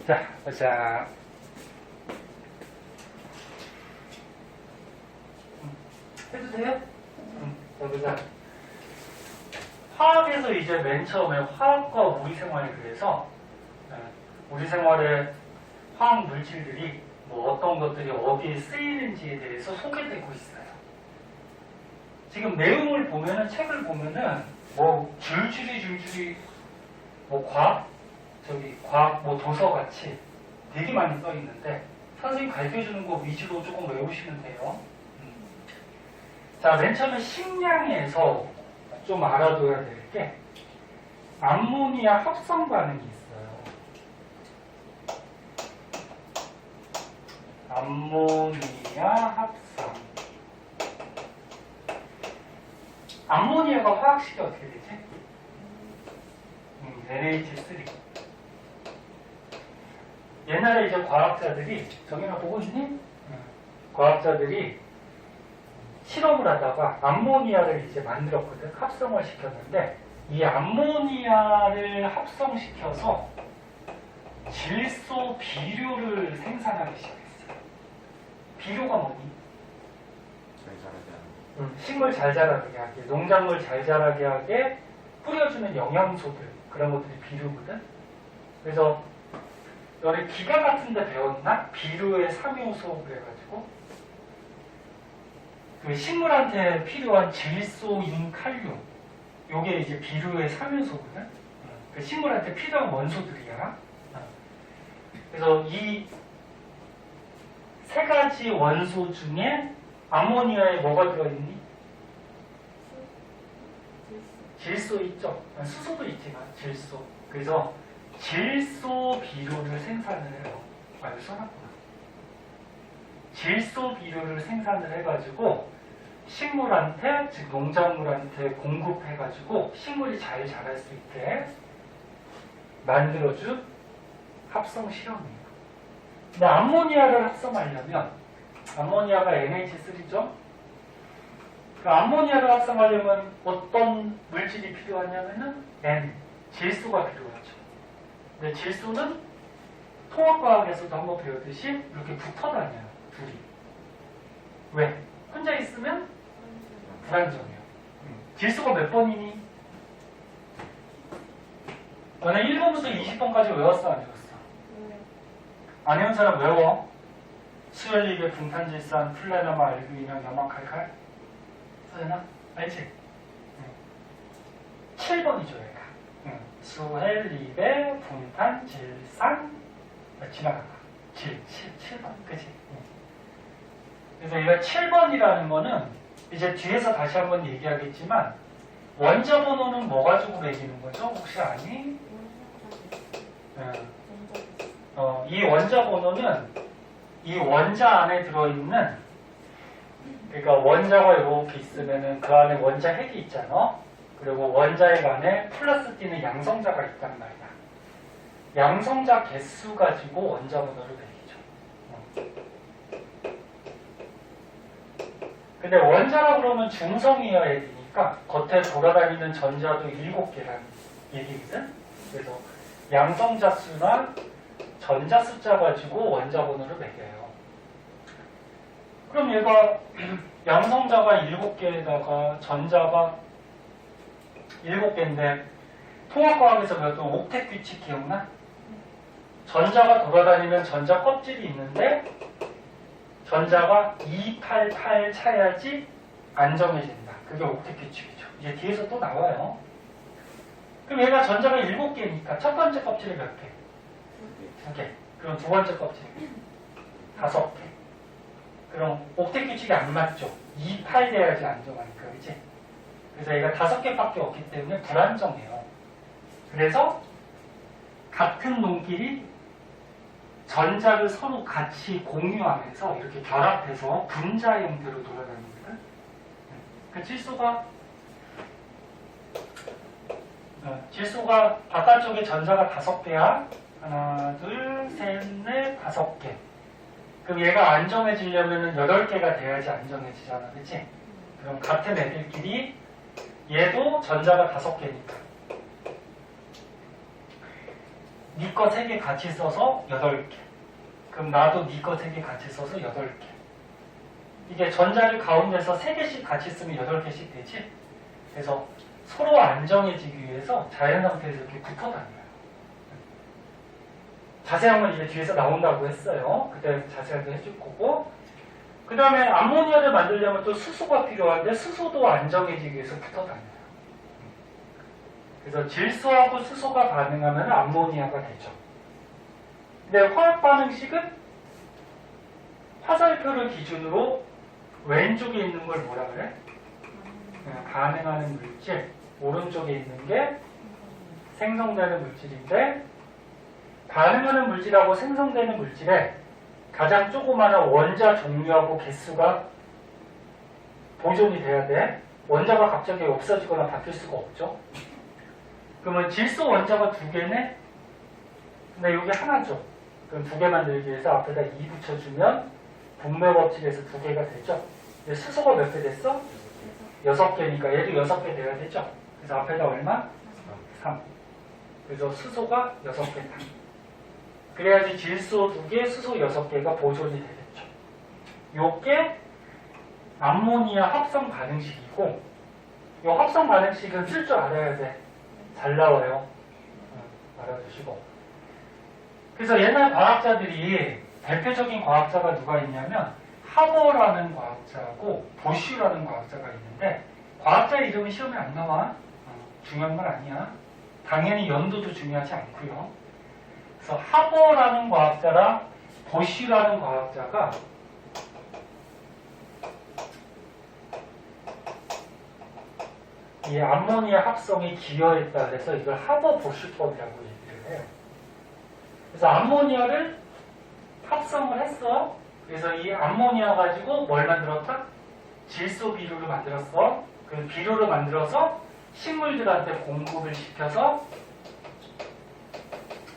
자, 보자. 해도 돼요? 보자. 화학에서 이제 맨 처음에 화학과 우리 생활에 대해서 우리 생활에 화학 물질들이 뭐 어떤 것들이 어디에 쓰이는지에 대해서 소개되고 있어요. 지금 내용을 보면은, 책을 보면은 뭐 줄줄이 뭐 과학 뭐 도서같이 되게 많이 써 있는데 선생님 가르쳐주는 거 위주로 조금 외우시면 돼요. 자, 맨 처음에 식량에서 좀 알아둬야 될 게 암모니아 합성 반응이 있어요. 암모니아 합성. 암모니아가 화학식이 어떻게 되지? NH3. 옛날에 이제 과학자들이, 정연아 보고 있니? 과학자들이 실험을 하다가 암모니아를 이제 만들었거든. 합성을 시켰는데 이 암모니아를 합성시켜서 질소 비료를 생산하기 시작했어요. 비료가 뭐니? 잘 자라게 하는. 식물 잘 자라게 하게, 농작물 잘 자라게 하게 뿌려주는 영양소들, 그런 것들이 비료거든. 그래서 너네 기가 같은 데 배웠나? 비료의 3요소 그래가지고 그 식물한테 필요한 질소, 인, 칼륨, 요게 이제 비료의 3요소거든. 그 식물한테 필요한 원소들이야. 그래서 이 세 가지 원소 중에 암모니아에 뭐가 들어있니? 질소 있죠. 수소도 있지만 질소. 그래서 질소 비료를 생산을 해요. 여기 써놨구나. 질소 비료를 생산을 해가지고 식물한테, 즉 농작물한테 공급해가지고 식물이 잘 자랄 수 있게 만들어준 합성 실험이에요. 근데 암모니아를 합성하려면, 암모니아가 NH3죠? 그 암모니아를 합성하려면 어떤 물질이 필요하냐면은 N, 질소가 필요하죠. 근데 질소는 통합과학에서도 한번 배우듯이 이렇게 붙어 다녀요, 둘이. 왜? 혼자 있으면 불안정해요. 질소가 몇 번이니? 너네 1번부터 20번까지 외웠어, 안 외웠어? 안 외운 사람 외워. 수열리베, 붕탄질산, 플라나마, 알그인형, 염화칼칼. 서연아? 알지? 7번이죠, 얘가. 수헬리베, 붕탄질산, 지나가다. 7번, 그치? 그래서 얘가 7번이라는 거는 이제 뒤에서 다시 한번 얘기하겠지만 원자 번호는 뭐 가지고 매기는 거죠? 혹시 아니? 이 원자 번호는 이 원자 안에 들어있는, 그러니까 원자가 이렇게 있으면은 그 안에 원자 핵이 있잖아. 그리고 원자핵 안에 플러스 띄는 양성자가 있단 말이야. 양성자 개수 가지고 원자 번호를 매기죠. 근데 원자라 그러면 중성이어야 되니까 겉에 돌아다니는 전자도 7개라는 얘기거든. 그래서 양성자 수나 전자 숫자 가지고 원자 번호를 매겨요. 그럼 얘가 양성자가 7개에다가 전자가 7개인데 통합과학에서 배웠던 옥텟 규칙 기억나? 전자가 돌아다니는 전자 껍질이 있는데 전자가 288 차야지 안정해진다. 그게 옥텟 규칙이죠. 이제 뒤에서 또 나와요. 그럼 얘가 전자가 7개니까 첫 번째 껍질이 몇 개? 2개. 그럼 두 번째 껍질 5개. 그럼 옥텟 규칙이 안 맞죠. 28 돼야지 안정하니까, 그치? 그래서 얘가 5개밖에 없기 때문에 불안정해요. 그래서 같은 놈끼리 전자를 서로 같이 공유하면서 이렇게 결합해서 분자 형태로 돌아다닙니다. 그 질소가 바깥쪽에 전자가 5개야. 하나, 둘, 셋, 넷, 5개. 그럼 얘가 안정해지려면 8개가 돼야지 안정해지잖아, 그치? 그럼 같은 애들끼리 얘도 전자가 5개니까 네 거 3개 같이 써서 8개. 그럼 나도 네 거 3개 같이 써서 8개. 이게 전자를 가운데서 3개씩 같이 쓰면 8개씩 되지? 그래서 서로 안정해지기 위해서 자연 상태에서 이렇게 붙어 다녀요. 자세한 건 이제 뒤에서 나온다고 했어요. 그때 자세하게 해줄 거고. 그 다음에 암모니아를 만들려면 또 수소가 필요한데 수소도 안정해지기 위해서 붙어 다녀요. 그래서 질소하고 수소가 반응하면 암모니아가 되죠. 근데 화학 반응식은 화살표를 기준으로 왼쪽에 있는 걸 뭐라 그래? 반응하는 물질, 오른쪽에 있는 게 생성되는 물질인데 반응하는 물질하고 생성되는 물질에 가장 조그마한 원자 종류하고 개수가 보존이 돼야 돼. 원자가 갑자기 없어지거나 바뀔 수가 없죠. 그러면 질소 원자가 2개네? 근데 여기 하나죠. 그럼 2개 만들기 위해서 앞에다 2 붙여주면 분매 법칙에서 2개가 되죠. 근데 수소가 몇 개 됐어? 6개니까 얘도 6개 돼야 되죠. 그래서 앞에다 얼마? 3. 그래서 수소가 6개다. 그래야지 질소 2개, 수소 6개가 보존이 되겠죠. 요게 암모니아 합성 반응식이고 이 합성 반응식은 쓸 줄 알아야 돼. 잘 나와요. 알아두시고. 그래서 옛날 과학자들이 대표적인 과학자가 누가 있냐면 하버라는 과학자하고 보슈라는 과학자가 있는데 과학자 이름은 시험에 안 나와. 중요한 건 아니야. 당연히 연도도 중요하지 않고요. 그래서 하버라는 과학자랑 보슈라는 과학자가 이 암모니아 합성에 기여했다 그래서 이걸 하버 보슈법이라고 얘기를 해요. 그래서 암모니아를 합성을 했어. 그래서 이 암모니아 가지고 뭘 만들었다? 질소 비료를 만들었어. 그 비료를 만들어서 식물들한테 공급을 시켜서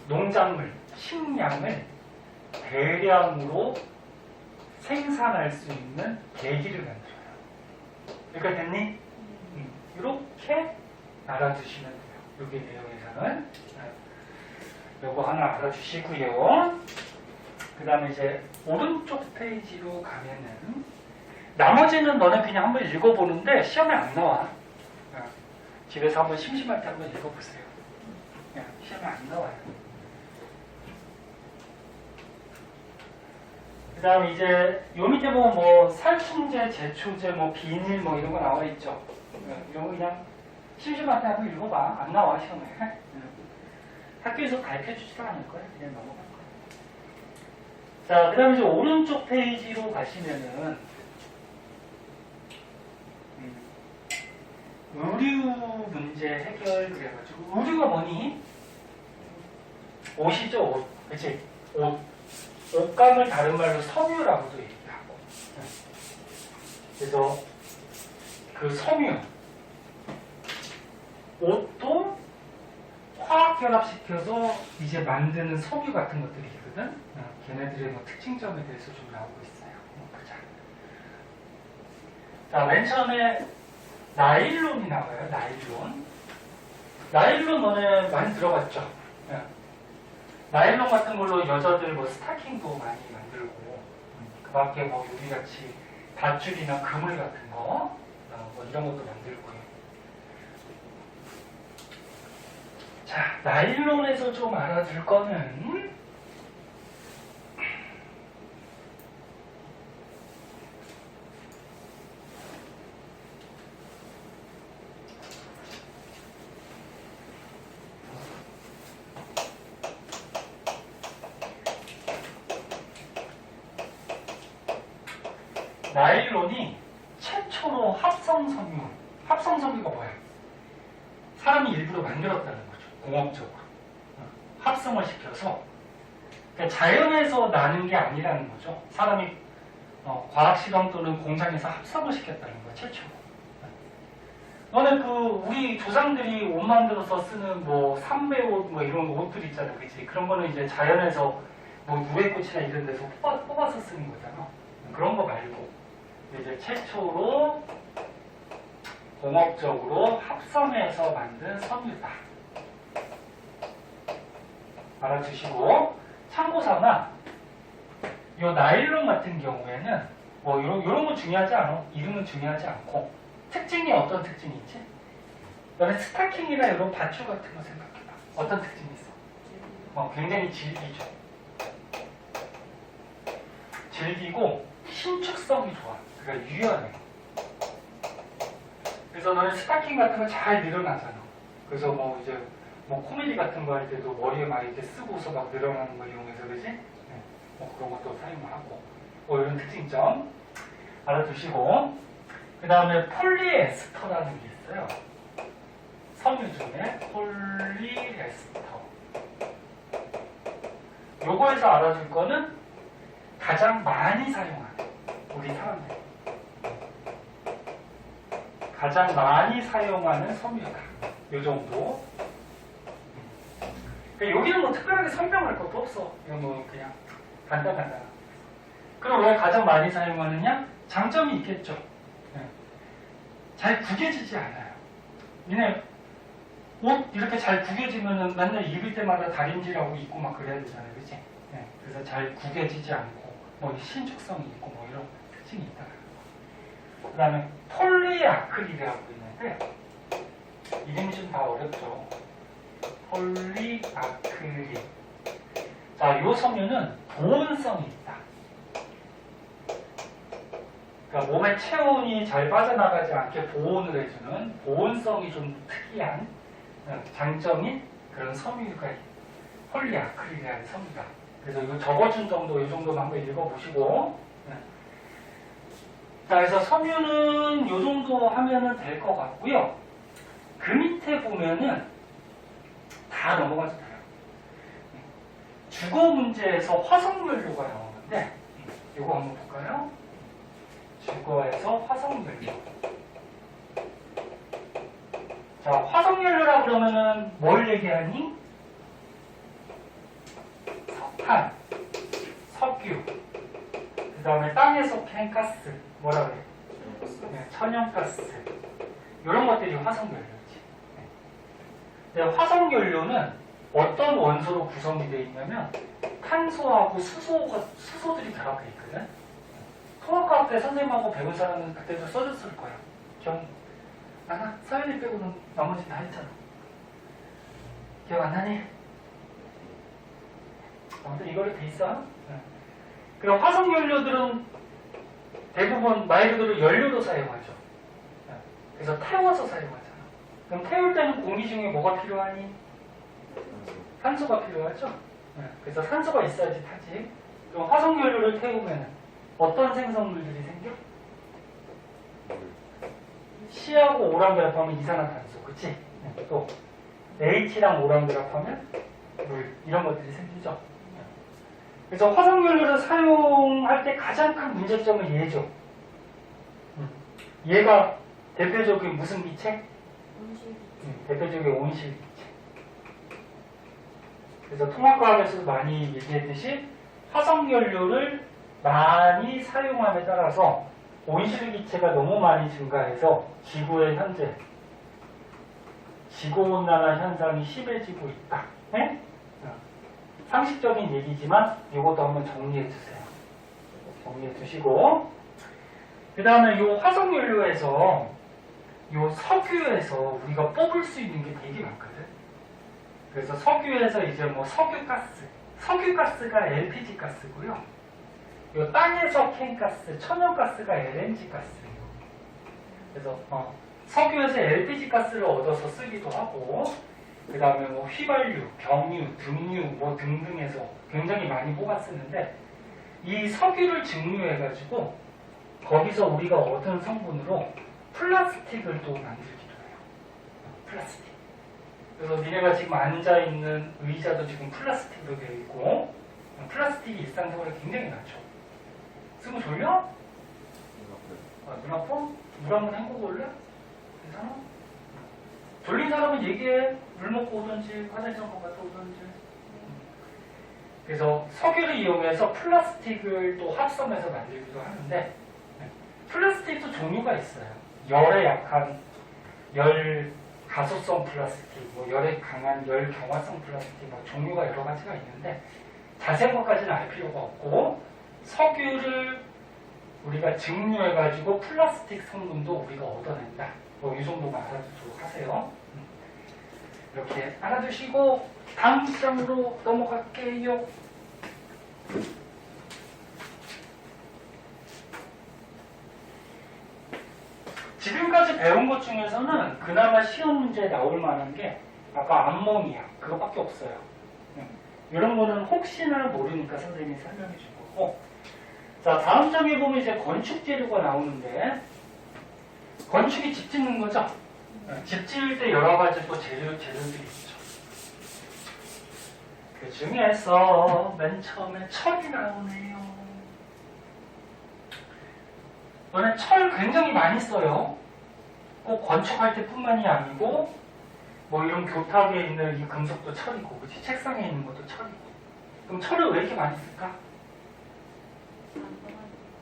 농작물, 식량을 대량으로 생산할 수 있는 계기를 만들어요. 여기까지 됐니? 이렇게 알아두시면 돼요. 여기 내용에서는. 요거 하나 알아주시고요. 그 다음에 이제 오른쪽 페이지로 가면은 나머지는 너는 그냥 한번 읽어보는데 시험에 안 나와. 집에서 한번 심심할 때 한번 읽어보세요. 시험에 안 나와요. 그 다음에 이제 요 밑에 보면 뭐 살충제, 제초제, 뭐 비닐 뭐 이런 거 나와 있죠. 이런 거 그냥 심심할 때 한번 읽어봐. 안 나와 시험에. 학교에서 가르쳐주지도 않을 거야. 그냥 넘어갈 거야. 자, 그 다음에 이제 오른쪽 페이지로 가시면은 의류 문제 해결 그래가지고 의류가 뭐니? 옷이죠, 옷. 그치? 옷. 옷감을 다른 말로 섬유라고도 얘기하고. 그래서 그 섬유. 옷도 화학 결합시켜서 이제 만드는 섬유 같은 것들이 있거든. 걔네들의 뭐 특징점에 대해서 좀 나오고 있어요. 보자. 자, 맨 처음에 나일론이 나와요. 나일론. 나일론 너네 많이 들어봤죠? 나일론 같은 걸로 여자들 뭐 스타킹도 많이 만들고 그 밖에 뭐 우리같이 밧줄이나 그물 같은 거 뭐 이런 것도 만들고요. 자, 나일론에서 좀 알아둘 거는 나일론이 최초로 합성섬유, 합성섬유가 뭐야? 사람이 일부러 만들었다는 거죠. 공업적으로. 합성을 시켜서. 그러니까 자연에서 나는 게 아니라는 거죠. 사람이 과학실험 또는 공장에서 합성을 시켰다는 거야, 최초로. 너는 우리 조상들이 옷 만들어서 쓰는 뭐 삼배옷 뭐 이런 옷들 있잖아, 그치? 그런 거는 이제 자연에서 뭐 누에꽃이나 이런 데서 뽑아서 쓰는 거잖아. 그런 거 말고. 이제 최초로 공업적으로 합성해서 만든 섬유다. 알아두시고 참고삼아 요 나일론 같은 경우에는 뭐 요런 거 중요하지 않아. 이름은 중요하지 않고 특징이 어떤 특징이 있지? 너네 스타킹이나 이런 밧줄 같은 거 생각해봐. 어떤 특징이 있어? 굉장히 질기죠. 질기고 신축성이 좋아. 그러니까 유연해. 그래서 너네 스타킹 같은 거 잘 늘어나잖아. 그래서 뭐 이제 뭐 코미디 같은 거 할 때도 머리에 막 이렇게 쓰고서 막 늘어나는 거 이용해서 그지? 네. 뭐 그런 것도 사용하고 뭐 이런 특징점 알아두시고 그 다음에 폴리에스터라는 게 있어요. 섬유 중에 폴리에스터. 요거에서 알아줄 거는 가장 많이 사용하는 우리 사람들 가장 많이 사용하는 섬유다. 요 정도. 그러니까 여기는 뭐 특별하게 설명할 것도 없어. 이건 뭐 그냥 간단하다. 그럼 왜 가장 많이 사용하느냐? 장점이 있겠죠. 네. 잘 구겨지지 않아요. 니네 옷 이렇게 잘 구겨지면은 맨날 입을 때마다 다림질하고 입고 막 그래야 되잖아요. 그치? 네. 그래서 잘 구겨지지 않고 뭐 신축성이 있고 뭐 이런 특징이 있다. 그 다음에 폴리아크릴이라고 있는데 이름이 좀 다 어렵죠. 폴리아크릴. 자, 요 섬유는 보온성이 있다. 그러니까 몸의 체온이 잘 빠져나가지 않게 보온을 해주는 보온성이 좀 특이한 장점인 그런 섬유가 폴리아크릴이라는 섬유다. 그래서 이거 적어준 정도, 이 정도만 한번 읽어보시고. 자, 그래서 섬유는 이 정도 하면은 될 것 같고요. 그 밑에 보면은 다 넘어가도 돼요. 주거 문제에서 화석연료가 나오는데, 이거 한번 볼까요? 주거에서 화석연료. 자, 화석연료라 그러면은 뭘 얘기하니? 석탄, 석유, 그 다음에 땅에서 캔 가스, 뭐라 그래? 네, 천연가스. 이런 것들이 화석연료지. 네, 화석연료는 어떤 원소로 구성이 되어 있냐면 탄소하고 수소들이 결합되어 있거든. 통합과학 때 선생님하고 배운 사람은 그때도 써줬을 거야. 기억 나나? 서연이 빼고는 나머지 다 했잖아. 기억 안 나니? 아무튼 이걸로 돼 있어. 그럼 화석연료들은 대부분 말 그대로 연료로 사용하죠. 그래서 태워서 사용하잖아. 그럼 태울 때는 공기 중에 뭐가 필요하니? 산소가 필요하죠. 그래서 산소가 있어야지 타지. 그럼 화석연료를 태우면 어떤 생성물들이 생겨? C하고 O랑 결합하면 이산화탄소, 그치? 또 H랑 O랑 결합하면 물, 이런 것들이 생기죠. 그래서 화석연료를 사용할 때 가장 큰 문제점은 얘죠. 얘가 대표적인 무슨 기체? 대표적인 온실기체. 그래서 통합과학에서도 많이 얘기했듯이 화석연료를 많이 사용함에 따라서 온실기체가 너무 많이 증가해서 지구의 현재 지구온난화 현상이 심해지고 있다. 네? 상식적인 얘기지만 이것도 한번 정리해 주세요. 정리해 두시고 그 다음에 이 화석연료에서 이 석유에서 우리가 뽑을 수 있는 게 되게 많거든. 그래서 석유에서 이제 뭐 석유가스가 LPG 가스고요. 이 땅에서 캔 가스, 천연가스가 LNG 가스예요. 그래서 석유에서 LPG 가스를 얻어서 쓰기도 하고, 그 다음에 뭐 휘발유, 경유, 등유 뭐 등등해서 굉장히 많이 뽑아 쓰는데, 이 석유를 증류해가지고 거기서 우리가 얻은 성분으로 플라스틱을 또 만들기도 해요. 플라스틱. 그래서 니네가 지금 앉아있는 의자도 지금 플라스틱으로 되어 있고, 플라스틱이 일상생활에 굉장히 많죠. 쓰면 졸려? 눈 아파? 물 한번 헹구고 올래? 괜찮아? 졸린 사람은 얘기해. 물 먹고 오든지 화장실 한번 갔다 오든지. 그래서 석유를 이용해서 플라스틱을 또 합성해서 만들기도 하는데, 플라스틱도 종류가 있어요. 열에 약한, 열 가소성 플라스틱, 뭐 열에 강한 열 경화성 플라스틱, 뭐 종류가 여러 가지가 있는데 자세한 것까지는 알 필요가 없고 석유를 우리가 증류해가지고 플라스틱 성분도 우리가 얻어낸다. 뭐 이 정도만 알아두도록 하세요. 이렇게 알아두시고 다음 장으로 넘어갈게요. 지금까지 배운 것 중에서는 그나마 시험 문제에 나올 만한 게 아까 암모니아 그거밖에 없어요. 이런 거는 혹시나 모르니까 선생님이 설명해 줄 거고. 자, 다음 장에 보면 이제 건축 재료가 나오는데 건축이 집 짓는 거죠. 집 지을 때 여러 가지 또 재료들이 있죠. 그 중에서 맨 처음에 철이 나오네요. 너네 철 굉장히 많이 써요. 꼭 건축할 때뿐만이 아니고 뭐 이런 교탁에 있는 이 금속도 철이고, 그치? 책상에 있는 것도 철이고. 그럼 철을 왜 이렇게 많이 쓸까?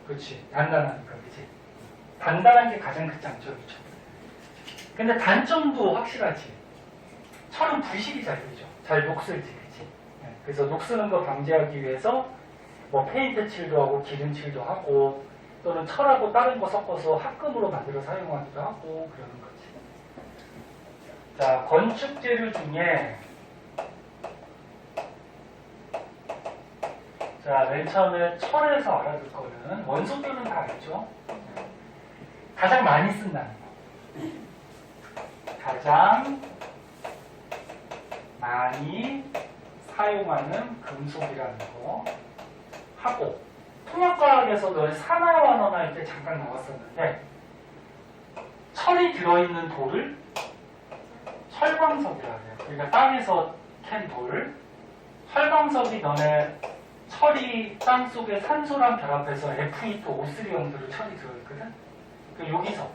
그렇지. 단단하니까, 그치? 단단한 게 가장 큰 장점이죠. 근데 단점도 확실하지. 철은 부식이 잘 되죠. 잘 녹슬지, 그치? 그래서 녹스는 거 방지하기 위해서 뭐 페인트 칠도 하고 기름칠도 하고 또는 철하고 다른 거 섞어서 합금으로 만들어 사용하기도 하고 그러는 거지. 자, 건축 재료 중에 자, 맨 처음에 철에서 알아둘 거는 원소교는 다 알죠? 가장 많이 쓴다는 거. 가장 많이 사용하는 금속이라는 거 하고 통합과학에서 너희 산화완원 할 때 잠깐 나왔었는데 철이 들어있는 돌을 철광석이라고 해요. 그러니까 땅에서 캔 돌. 철광석이 너네 철이 땅속에 산소랑 결합해서 Fe2 O3 형태로 철이 들어있거든. 그 여기서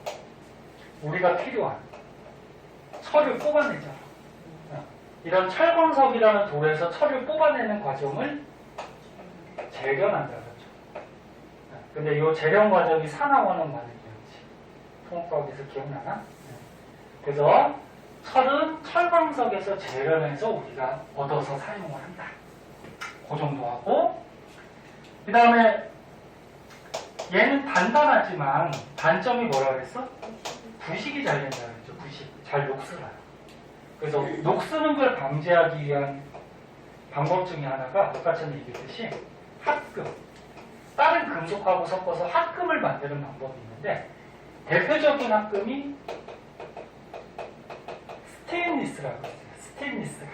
우리가 필요한 철을 뽑아내잖아. 이런 철광석이라는 돌에서 철을 뽑아내는 과정을 재련한다고 하죠. 근데 이 재련 과정이 산화원원 반응이었지. 통합과학에서 기억나나? 그래서 철은 철광석에서 재련해서 우리가 얻어서 사용을 한다. 그 정도 하고, 그 다음에 얘는 단단하지만 단점이 뭐라 그랬어? 부식이 잘 된다 그랬죠. 부식. 잘 녹슬어요. 그래서 녹스는 걸 방지하기 위한 방법 중에 하나가 아까 전에 얘기했듯이 합금. 다른 금속하고 섞어서 합금을 만드는 방법이 있는데 대표적인 합금이 스테인리스라고 했어요.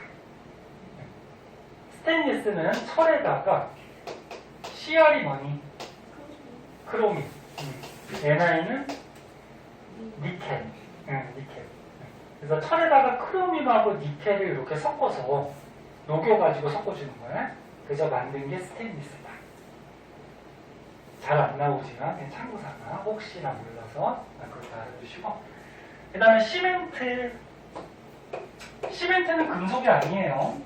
스테인리스는 철에다가 CR이 뭐니? 크로민. NI는 니켈. 니켈. 그래서 철에다가 크로민하고 니켈을 이렇게 섞어서 녹여가지고 섞어주는 거야. 그래서 만든 게 스테인리스다. 잘 안 나오지만 그냥 참고삼아 혹시나 몰라서 그렇게 알아두시고, 그 다음에 시멘트는 금속이 아니에요.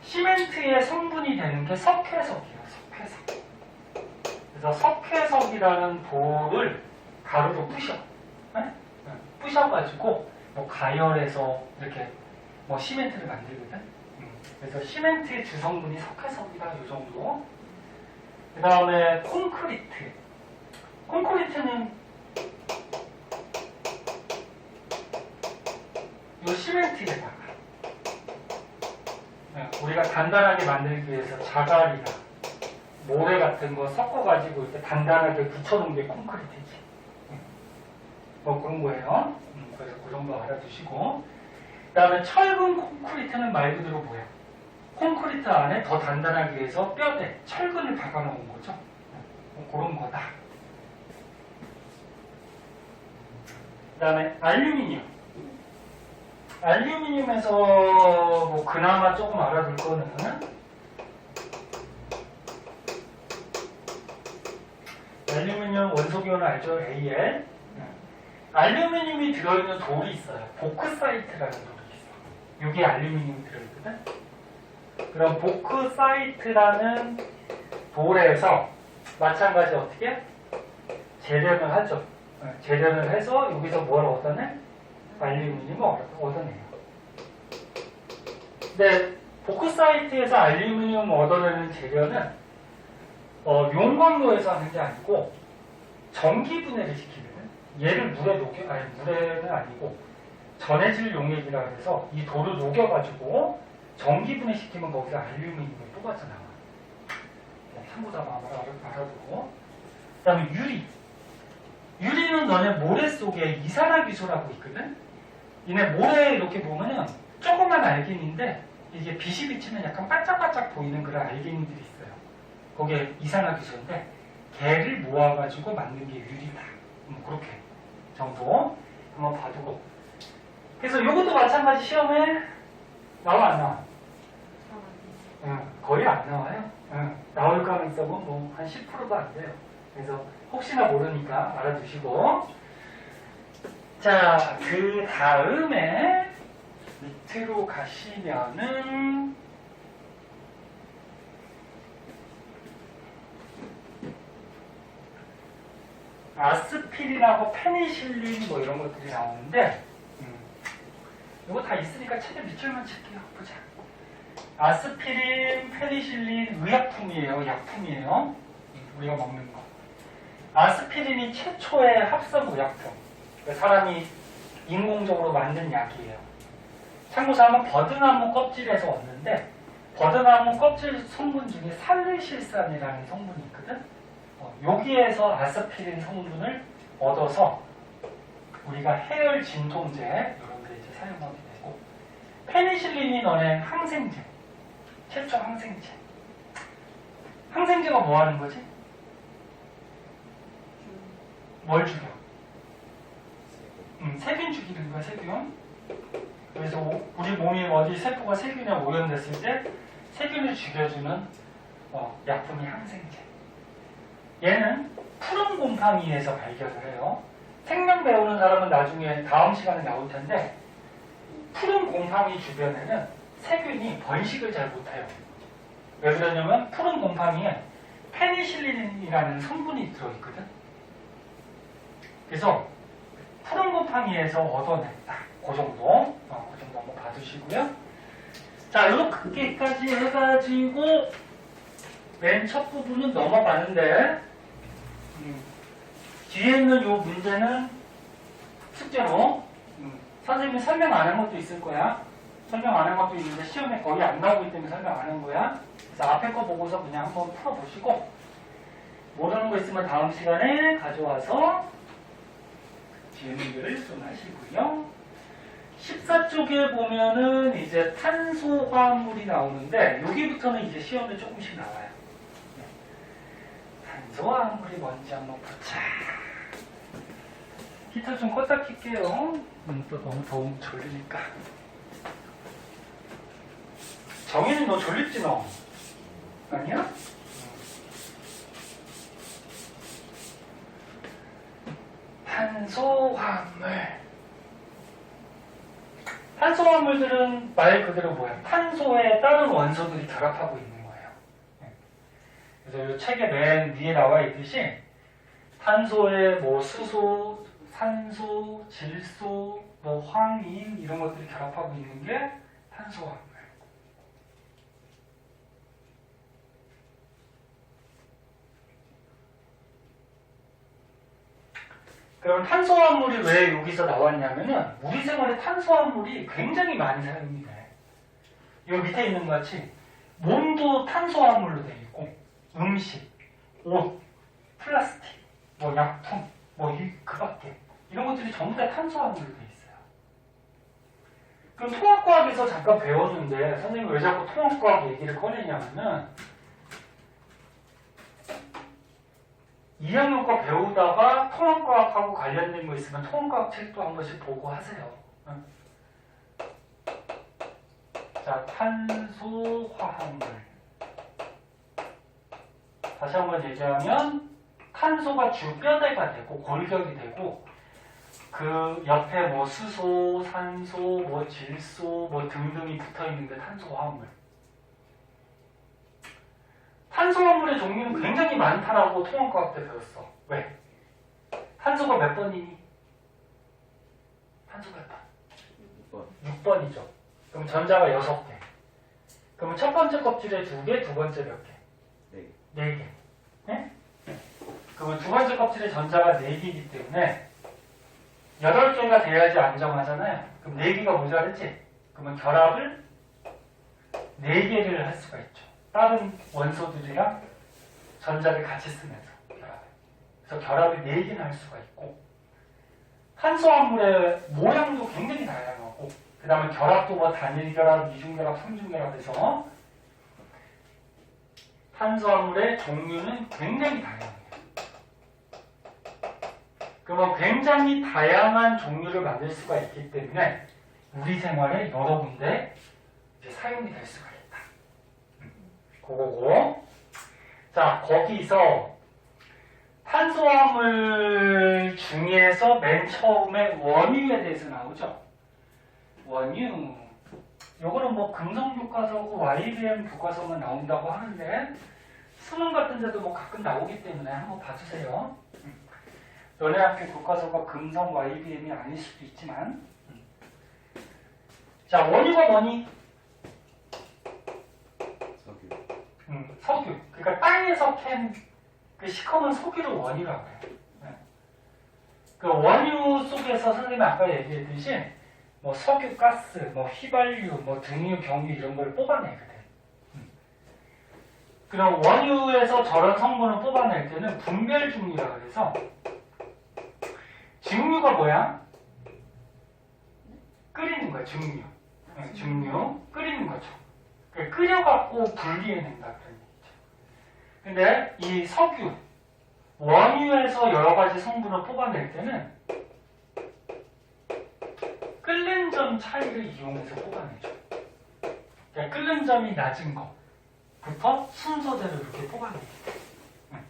시멘트의 성분이 되는 게 석회석이에요. 석회석. 그래서 석회석이라는 돌을 가루로 부셔. 부셔가지고 뭐 가열해서 이렇게 뭐 시멘트를 만들거든. 그래서 시멘트의 주성분이 석회석이다. 이 정도. 그 다음에 콘크리트. 콘크리트는 이 시멘트에다가 우리가 단단하게 만들기 위해서 자갈이나 모래 같은 거 섞어가지고 이렇게 단단하게 붙여놓은 게 콘크리트지. 뭐 그런 거예요. 그래서 그 정도 알아두시고, 그 다음에 철근 콘크리트는 말 그대로 뭐야? 콘크리트 안에 더 단단하기 위해서 뼈대, 철근을 박아놓은 거죠. 그런 거다. 그 다음에 알루미늄. 알루미늄에서 뭐 그나마 조금 알아둘 거는 알루미늄 원소기호는 알죠? AL. 알루미늄이 들어있는 돌이 있어요. 보크사이트라는 돌이 있어. 여기에 알루미늄이 들어있거든. 그럼 보크사이트라는 돌에서 마찬가지 어떻게? 재련을 하죠. 재련을 해서 여기서 뭘 얻어내? 알루미늄을 얻어내요. 근데 보크사이트에서 알루미늄 얻어내는 재료는 용광로에서 하는 게 아니고 전기 분해를 시키거든. 얘를 물에 물에는 아니고 전해질 용액이라 해서 이 돌을 녹여가지고 전기 분해시키면 거기서 알루미늄이 또 빠져나와. 참고자만 알아두고. 그 다음에 유리. 유리는 너네 모래 속에 이산화기소라고 있거든. 얘네 모래에 이렇게 보면은 조그만 알갱인데 이게 빛이 비치면 약간 반짝반짝 보이는 그런 알갱이들이 있어요. 거기에 이산화기소인데 걔를 모아가지고 만든 게 유리다. 그렇게 정도 한번 봐두고. 그래서 이것도 마찬가지 시험에 나와 안 나와? 거의 안 나와요. 나올 가능성은 뭐 한 10%도 안 돼요. 그래서 혹시나 모르니까 알아두시고. 자, 그 다음에 밑으로 가시면은 아스피린하고 페니실린 뭐 이런 것들이 나오는데 이거 다 있으니까 책에 밑줄만 칠게요. 보자. 아스피린, 페니실린 의약품이에요. 약품이에요. 우리가 먹는 거. 아스피린이 최초의 합성 의약품. 사람이 인공적으로 만든 약이에요. 참고삼은 버드나무 껍질에서 얻는데 버드나무 껍질 성분 중에 살리실산이라는 성분이 있거든. 여기에서 아스피린 성분을 얻어서 우리가 해열 진통제 이런 데 이제 사용하게 되고, 페니실린이 너네 항생제, 최초 항생제. 항생제가 뭐 하는 거지? 뭘 죽여? 세균 죽이는 거야, 세균. 그래서 우리 몸이 어디 세포가 세균에 오염됐을 때 세균을 죽여주는 약품이 항생제. 얘는 푸른 곰팡이에서 발견을 해요. 생명 배우는 사람은 나중에 다음 시간에 나올 텐데, 푸른 곰팡이 주변에는 세균이 번식을 잘 못해요. 왜 그러냐면 푸른 곰팡이에 페니실린이라는 성분이 들어있거든. 그래서 푸른 곰팡이에서 얻어냈다. 그 정도. 그 정도 한번 봐두시고요. 자, 이렇게까지 해가지고 맨 첫 부분은 넘어가는데, 뒤에 있는 이 문제는 숙제로 선생님이 설명 안 한 것도 있을 거야. 설명 안 한 것도 있는데 시험에 거의 안 나오기 때문에 설명 안 한 거야. 그래서 앞에 거 보고서 그냥 한번 풀어보시고, 모르는 거 있으면 다음 시간에 가져와서 질문들을 좀 하시고요. 14쪽에 보면은 이제 탄소화합물이 나오는데, 여기부터는 이제 시험에 조금씩 나와요. 탄소화합물이 뭔지 한번 보자. 히터 좀 껐다 킬게요. 또 너무 더우면 졸리니까. 정현이 너 졸립지 너? 아니야? 탄소화합물. 탄소화합물들은 말 그대로 뭐야? 탄소에 다른 원소들이 결합하고 있는 거예요. 그래서 이 책의 맨 위에 나와 있듯이 탄소에 뭐 수소, 산소, 질소, 뭐 황인 이런 것들이 결합하고 있는 게 탄소화합물. 그럼 탄소화합물이 왜 여기서 나왔냐면은 우리 생활에 탄소화합물이 굉장히 많이 사용이 돼. 여기 밑에 있는 것 같이 몸도 탄소화합물로 되어 있고, 음식, 옷, 플라스틱, 뭐 약품, 뭐 그 밖에 이런 것들이 전부 다 탄소화합물로 되어 있어요. 그럼 통합과학에서 잠깐 배웠는데 선생님이 왜 자꾸 통합과학 얘기를 꺼내냐면은 2학년 거 배우다가 통합과학하고 관련된 거 있으면 통합과학 책도 한 번씩 보고 하세요. 자, 탄소화합물. 다시 한번 얘기하면 탄소가 주 뼈대가 되고 골격이 되고, 그 옆에 뭐 수소, 산소, 뭐 질소, 뭐 등등이 붙어 있는 게 탄소화합물. 탄소화물의 종류는 굉장히 많다라고 통합과학 때 배웠어. 왜? 탄소가 몇 번이니? 탄소 몇 번? 6번. 6번이죠. 그럼 전자가 6개. 그러면 첫 번째 껍질에 2개, 두 번째 몇 개? 네. 4개. 네? 그러면 두 번째 껍질에 전자가 4개이기 때문에 8개가 돼야지 안정하잖아요. 그럼 4개가 모자르지? 그러면 결합을 4개를 할 수가 있죠. 다른 원소들이랑 전자를 같이 쓰면서 결합을. 그래서 결합을 4개나 할 수가 있고 탄수화물의 모양도 굉장히 다양하고 그 다음에 결합도 뭐 단일 결합, 이중 결합, 삼중 결합해서 탄수화물의 종류는 굉장히 다양해요. 그러면 굉장히 다양한 종류를 만들 수가 있기 때문에 우리 생활에 여러 군데 이제 사용이 될 수가 있다. 그거고. 자, 거기서 탄수화물 중에서 맨 처음에 원유에 대해서 나오죠. 원유. 요거는 뭐 금성 교과서고 YBM 교과서만 나온다고 하는데 수능 같은 데도 뭐 가끔 나오기 때문에 한번 봐주세요. 연예학교 교과서가 금성 YBM이 아닐 수도 있지만 자, 원유가 뭐니? 석유. 석유. 그러니까 땅에서 캔 그 시커먼 석유를 원유라고 해요. 그 원유 속에서 선생님이 아까 얘기했듯이 뭐 석유, 가스, 뭐 휘발유, 뭐 등유, 경유 이런 걸 뽑아내거든. 그럼 원유에서 저런 성분을 뽑아낼 때는 분별 증류라고 해서 증류가 뭐야? 끓이는 거야, 증류. 증류, 끓이는 거죠. 끓여갖고 분리해낸다 그런 얘기죠. 근데 이 석유, 원유에서 여러 가지 성분을 뽑아낼 때는 끓는 점 차이를 이용해서 뽑아내죠. 그러니까 끓는 점이 낮은 것부터 순서대로 이렇게 뽑아내죠.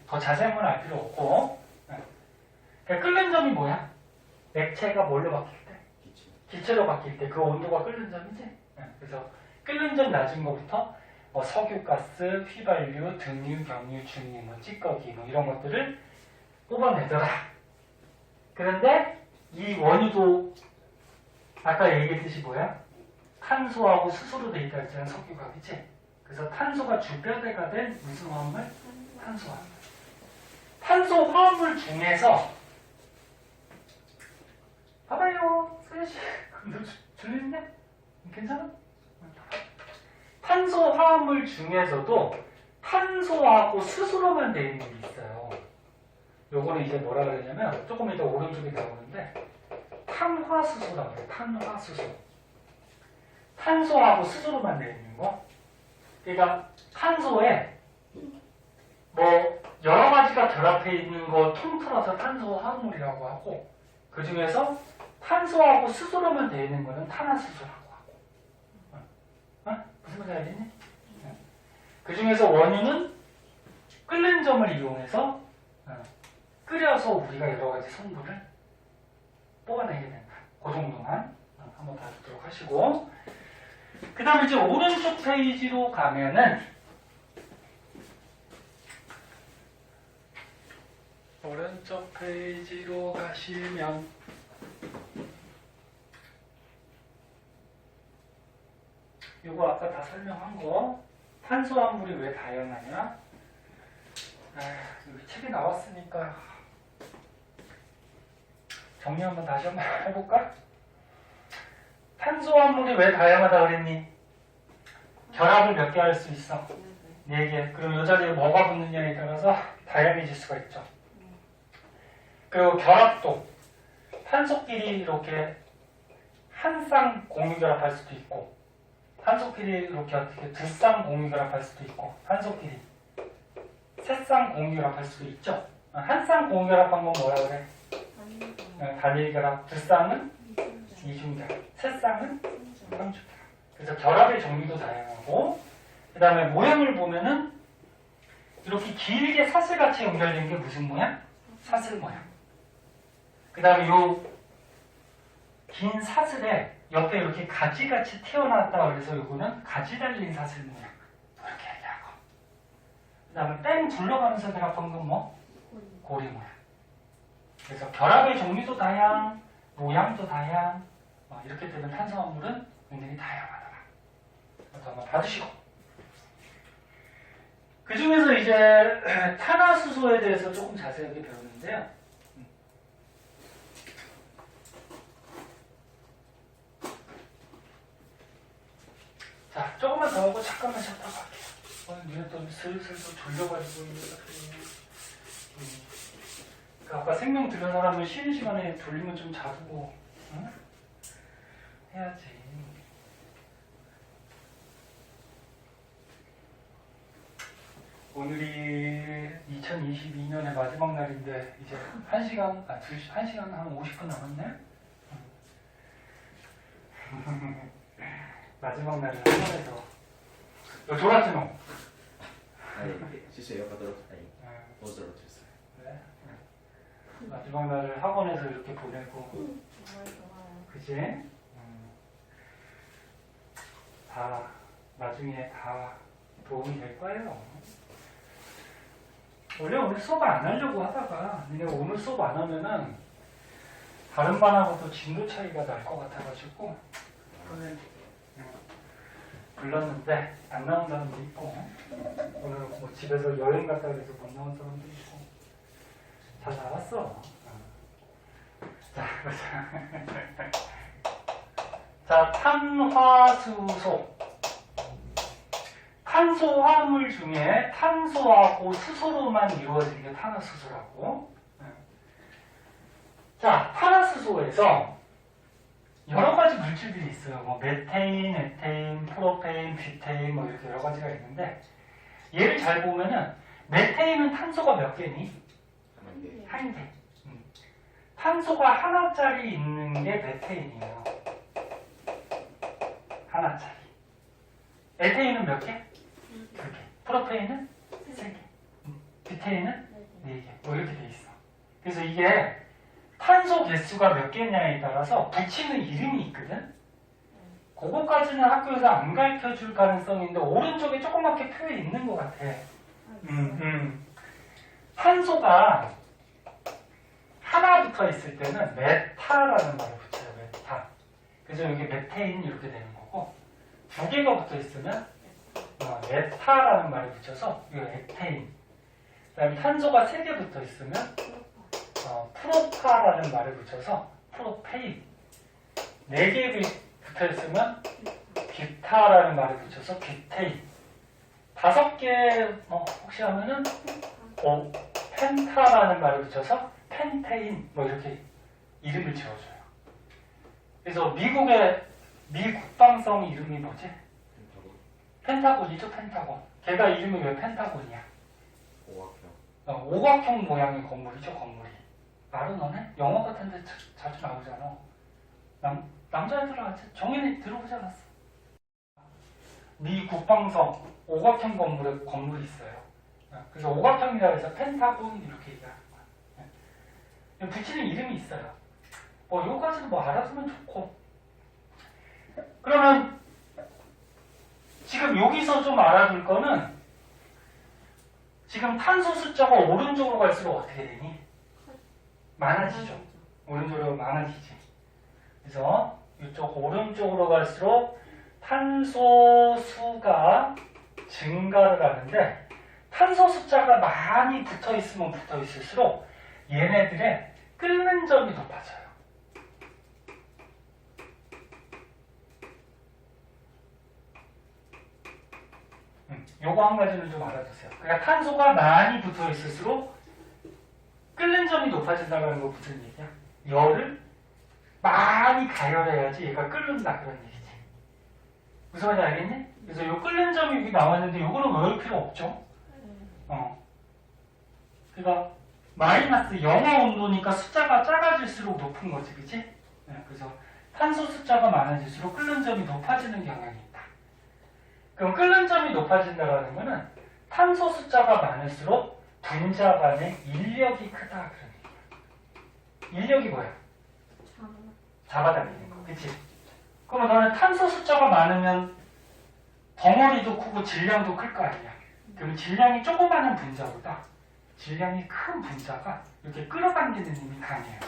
더 자세한 건 알 필요 없고. 그러니까 끓는 점이 뭐야? 액체가 뭘로 바뀔 때? 기체로 바뀔 때 그 온도가 끓는 점이지? 그래서 끓는 점 낮은 것부터 뭐 석유, 가스, 휘발유, 등유, 경유, 중유, 뭐 찌꺼기 뭐 이런 것들을 뽑아내더라. 그런데 이 원유도 아까 얘기했듯이 뭐야? 탄소하고 수소로 돼 있다 했잖아, 석유가. 그치? 그래서 탄소가 주뼈대가 된 무슨 화합물? 탄소화합물. 탄소 화합물 중에서 봐봐요. 소연씨. 너 졸리냐? 괜찮아? 탄소 화합물 중에서도 탄소하고 수소로만 되어 있는 게 있어요. 요거는 이제 뭐라 그러냐면 조금 이따 오른쪽에 나오는데 탄화수소라고 해요. 탄화수소. 탄소하고 수소로만 되어 있는 거. 그러니까 탄소에 뭐 여러 가지가 결합해 있는 거 통틀어서 탄소 화합물이라고 하고 그 중에서 탄소하고 수소로만 되어 있는 거는 탄화수소라고 하고. 무슨 말인지 알겠니? 그 중에서 원유는 끓는 점을 이용해서 끓여서 우리가 여러 가지 성분을 뽑아내게 된다. 그 정도만 한번 봐주도록 하시고, 그 다음에 이제 오른쪽 페이지로 가면은 오른쪽 페이지로 가시면 이거 아까 다 설명한 거 탄소화물이 왜 다양하냐? 여기 책이 나왔으니까 정리 한번 다시 한번 해볼까? 탄소화물이 왜 다양하다 그랬니? 결합을 몇 개 할 수 있어? 4개. 그럼 이 자리에 뭐가 붙느냐에 따라서 다양해질 수가 있죠. 그리고 결합도 탄소끼리 이렇게 한 쌍 공유 결합할 수도 있고 탄소끼리 이렇게 어떻게 두 쌍 공유 결합할 수도 있고 탄소끼리 세 쌍 공유 결합할 수도 있죠. 한 쌍 공유 결합한 건 뭐라 그래? 단일 결합. 두 쌍은 이중 결합. 세 쌍은 삼중 결합. 그래서 결합의 종류도 다양하고 그 다음에 모양을 보면은 이렇게 길게 사슬같이 연결된 게 무슨 모양? 사슬 모양. 그 다음에 요 긴 사슬에 옆에 이렇게 가지같이 튀어나왔다 그래서 요거는 가지 달린 사슬 모양. 이렇게 얘기하고. 그 다음에 뺑 둘러가면서 결합한 건 뭐? 고리 모양. 그래서 결합의 종류도 다양, 모양도 다양, 이렇게 되면 탄수화물은 굉장히 다양하다. 그래서 한번 봐주시고. 그 중에서 이제 탄화수소에 대해서 조금 자세하게 배우는데요. 자, 조금만 더 하고 잠깐만 쉬었다 갈게요. 눈에 또 슬슬 졸려가지고 아까 생명 들은 사람은 쉬는 시간에 졸리면 좀 자고 응? 해야지. 오늘이 2022년의 마지막 날인데 이제 1시간 한 50분 남았네? 마지막 날을 한 번에서 너 졸았지 너? 아니 실수 옆에 떨어졌다니 못 떨어졌어요. 그래? 마지막 날을 학원에서 이렇게 보내고 그치? 다 나중에 다 도움이 될 거예요. 원래 오늘 수업 안 하려고 하다가 니네 오늘 수업 안 하면은 다른 반하고도 진도 차이가 날 것 같아가지고 오늘 불렀는데 안 나온 사람도 있고 오늘 뭐 집에서 여행 갔다 그래서 못 나온 사람도 있고 다 나왔어. 자, 자, 탄화수소. 탄소 화합물 중에 탄소하고 수소로만 이루어진 게 탄화수소라고. 자, 탄화수소에서 여러 가지 물질들이 있어요. 뭐 메테인, 에테인, 프로페인, 뷰테인 뭐 이렇게 여러 가지가 있는데 얘를 잘 보면은 메테인은 탄소가 몇 개니? 한 개. 탄소가 하나짜리 있는 게 메테인이에요. 하나짜리. 에테인은 몇 개? 두 개. 프로페인은 세 개. 뷰테인은 네 개. 뭐 이렇게 돼 있어. 그래서 이게 탄소 개수가 몇 개냐에 따라서 붙이는 이름이 있거든. 그거까지는 학교에서 안 가르쳐 줄 가능성이 있는데 오른쪽에 조그맣게 표에 있는 것 같아. 탄소가 하나 붙어 있을 때는 메타라는 말을 붙여요. 메타. 그래서 여기 메테인 이렇게 되는 거고 두 개가 붙어 있으면 메타라는 말을 붙여서 이거 에테인. 그다음에 탄소가 세 개 붙어 있으면 프로파라는 말을 붙여서 프로페인. 네 개 붙어 있으면 뷰타라는 말을 붙여서 뷰테인. 다섯 개 혹시 하면은 펜타라는 말을 붙여서 펜테인 뭐 이렇게 이름을 지어줘요. 그래서 미국의 미 국방성 이름이 뭐지? 펜타곤이죠. 펜타곤. 걔가 이름이 왜 펜타곤이야? 오각형 모양의 건물이죠. 건물이. 말은 너네? 영화 같은 데 자주 나오잖아. 남자애들한테 정연이 들어보지 않았어? 미 국방성 오각형 건물이 있어요. 그래서 오각형이라고 해서 펜타곤 이렇게 얘기하는 거야. 붙이는 이름이 있어요. 요거까지는 알아두면 좋고. 그러면 지금 여기서 좀 알아둘 거는 지금 탄소 숫자가 오른쪽으로 갈수록 어떻게 되니? 많아지죠. 오른쪽으로 많아지지. 그래서 이쪽 오른쪽으로 갈수록 탄소 수가 증가를 하는데 탄소 숫자가 많이 붙어 있으면 붙어 있을수록 얘네들의 끓는 점이 높아져요. 요거 한 가지는 좀 알아두세요. 그러니까 탄소가 많이 붙어 있을수록 끓는 점이 높아진다는 거 무슨 얘기야? 열을 많이 가열해야지 얘가 끓는다 그런 얘기지. 무슨 말인지 알겠니? 그래서 요 끓는 점이 여기 나왔는데 요거는 외울 필요 없죠. 그러니까 마이너스 영하 온도니까 숫자가 작아질수록 높은 거지, 그치? 네, 그래서 탄소 숫자가 많아질수록 끓는 점이 높아지는 경향이 있다. 그럼 끓는 점이 높아진다는 거는 탄소 숫자가 많을수록 분자 간의 인력이 크다 그런 얘기야. 인력이 뭐야? 잡아당기는 거, 그치? 그럼 너는 탄소 숫자가 많으면 덩어리도 크고 질량도 클 거 아니야. 그럼 질량이 조그마한 분자보다 질량이 큰 분자가 이렇게 끌어당기는 힘이 강해요.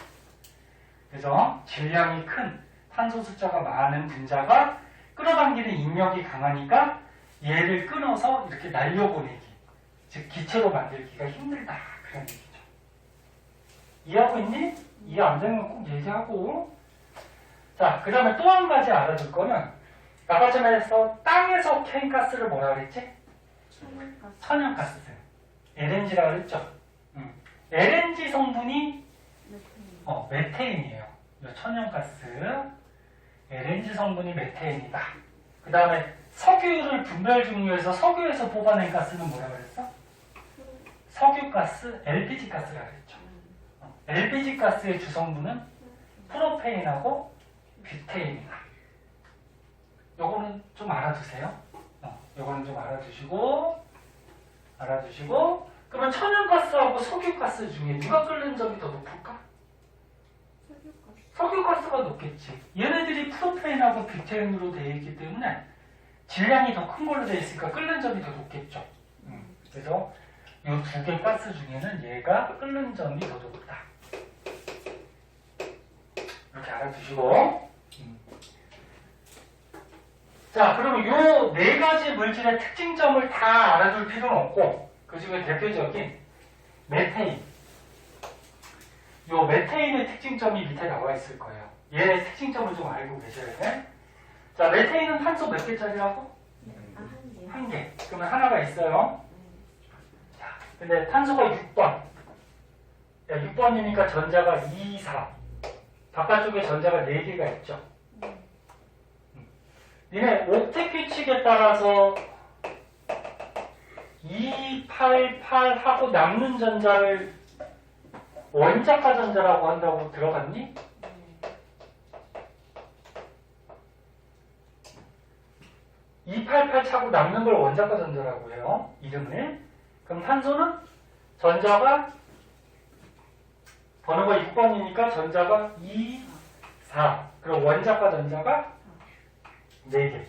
그래서 질량이 큰 탄소 숫자가 많은 분자가 끌어당기는 인력이 강하니까 얘를 끊어서 이렇게 날려보내기, 즉 기체로 만들기가 힘들다. 그런 얘기죠. 이해하고 있니? 이해 안 되면 꼭 얘기하고. 자, 그 다음에 또 한 가지 알아둘 거는 아까 전에 해서 땅에서 캔 가스를 뭐라 그랬지? 천연가스. LNG라고 그랬죠? LNG 성분이 메테인이에요. 천연가스. LNG 성분이 메테인이다. 그 다음에 석유를 분별 중요해서 석유에서 뽑아낸 가스는 뭐라 그랬어? 석유가스, LPG 가스라 그랬죠. LPG 가스의 주성분은 프로페인하고 뷰테인이다. 요거는 좀 알아두세요. 요거는 좀 알아두시고, 그러면 천연가스하고 석유가스 중에 누가 끓는 점이 더 높을까? 석유가스가 높겠지. 얘네들이 프로페인하고 뷰테인으로 되어 있기 때문에 질량이 더 큰 걸로 되어 있으니까 끓는 점이 더 높겠죠. 그래서 이 두 개 가스 중에는 얘가 끓는 점이 더 높다. 이렇게 알아두시고. 자, 그러면 요 네 가지 물질의 특징점을 다 알아둘 필요는 없고, 그 중에 대표적인 메테인. 요 메테인의 특징점이 밑에 나와 있을 거예요. 얘의 특징점을 좀 알고 계셔야 돼. 자, 메테인은 탄소 몇 개짜리라고? 한 개. 그러면 하나가 있어요. 자, 근데 탄소가 6번. 6번이니까 전자가 2, 4. 바깥쪽에 전자가 4개가 있죠. 니네 옥텟 규칙에 따라서 288하고 남는 전자를 원자가 전자라고 한다고 들어봤니? 288 차고 남는 걸 원자가 전자라고 해요. 이름을. 그럼 탄소는 전자가 번호가 6번이니까 전자가 2, 4. 그럼 원자가 전자가 4개.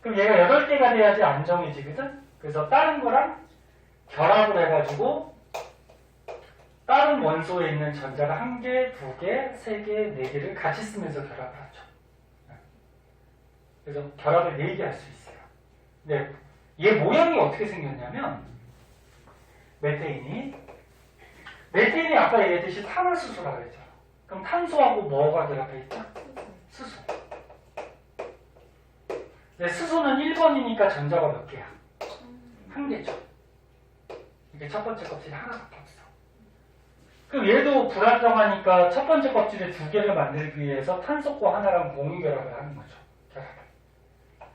그럼 얘가 8개가 돼야지 안정해지거든? 그래서 다른 거랑 결합을 해가지고 다른 원소에 있는 전자가 1개, 2개, 3개, 4개를 같이 쓰면서 결합을 하죠. 그래서 결합을 4개 할 수 있어요. 근데 얘 모양이 어떻게 생겼냐면 메테인이 아까 얘기했듯이 탄화수소라고 그랬잖아. 그럼 탄소하고 뭐가 결합해 있죠? 수소. 네, 수소는 1번이니까 전자가 몇 개야? 1개죠. 이게 첫 번째 껍질이 하나밖에 없어. 그럼 얘도 불안정하니까 첫 번째 껍질에 2개를 만들기 위해서 탄소과 하나랑 공유 결합을 하는 거죠. 결합을.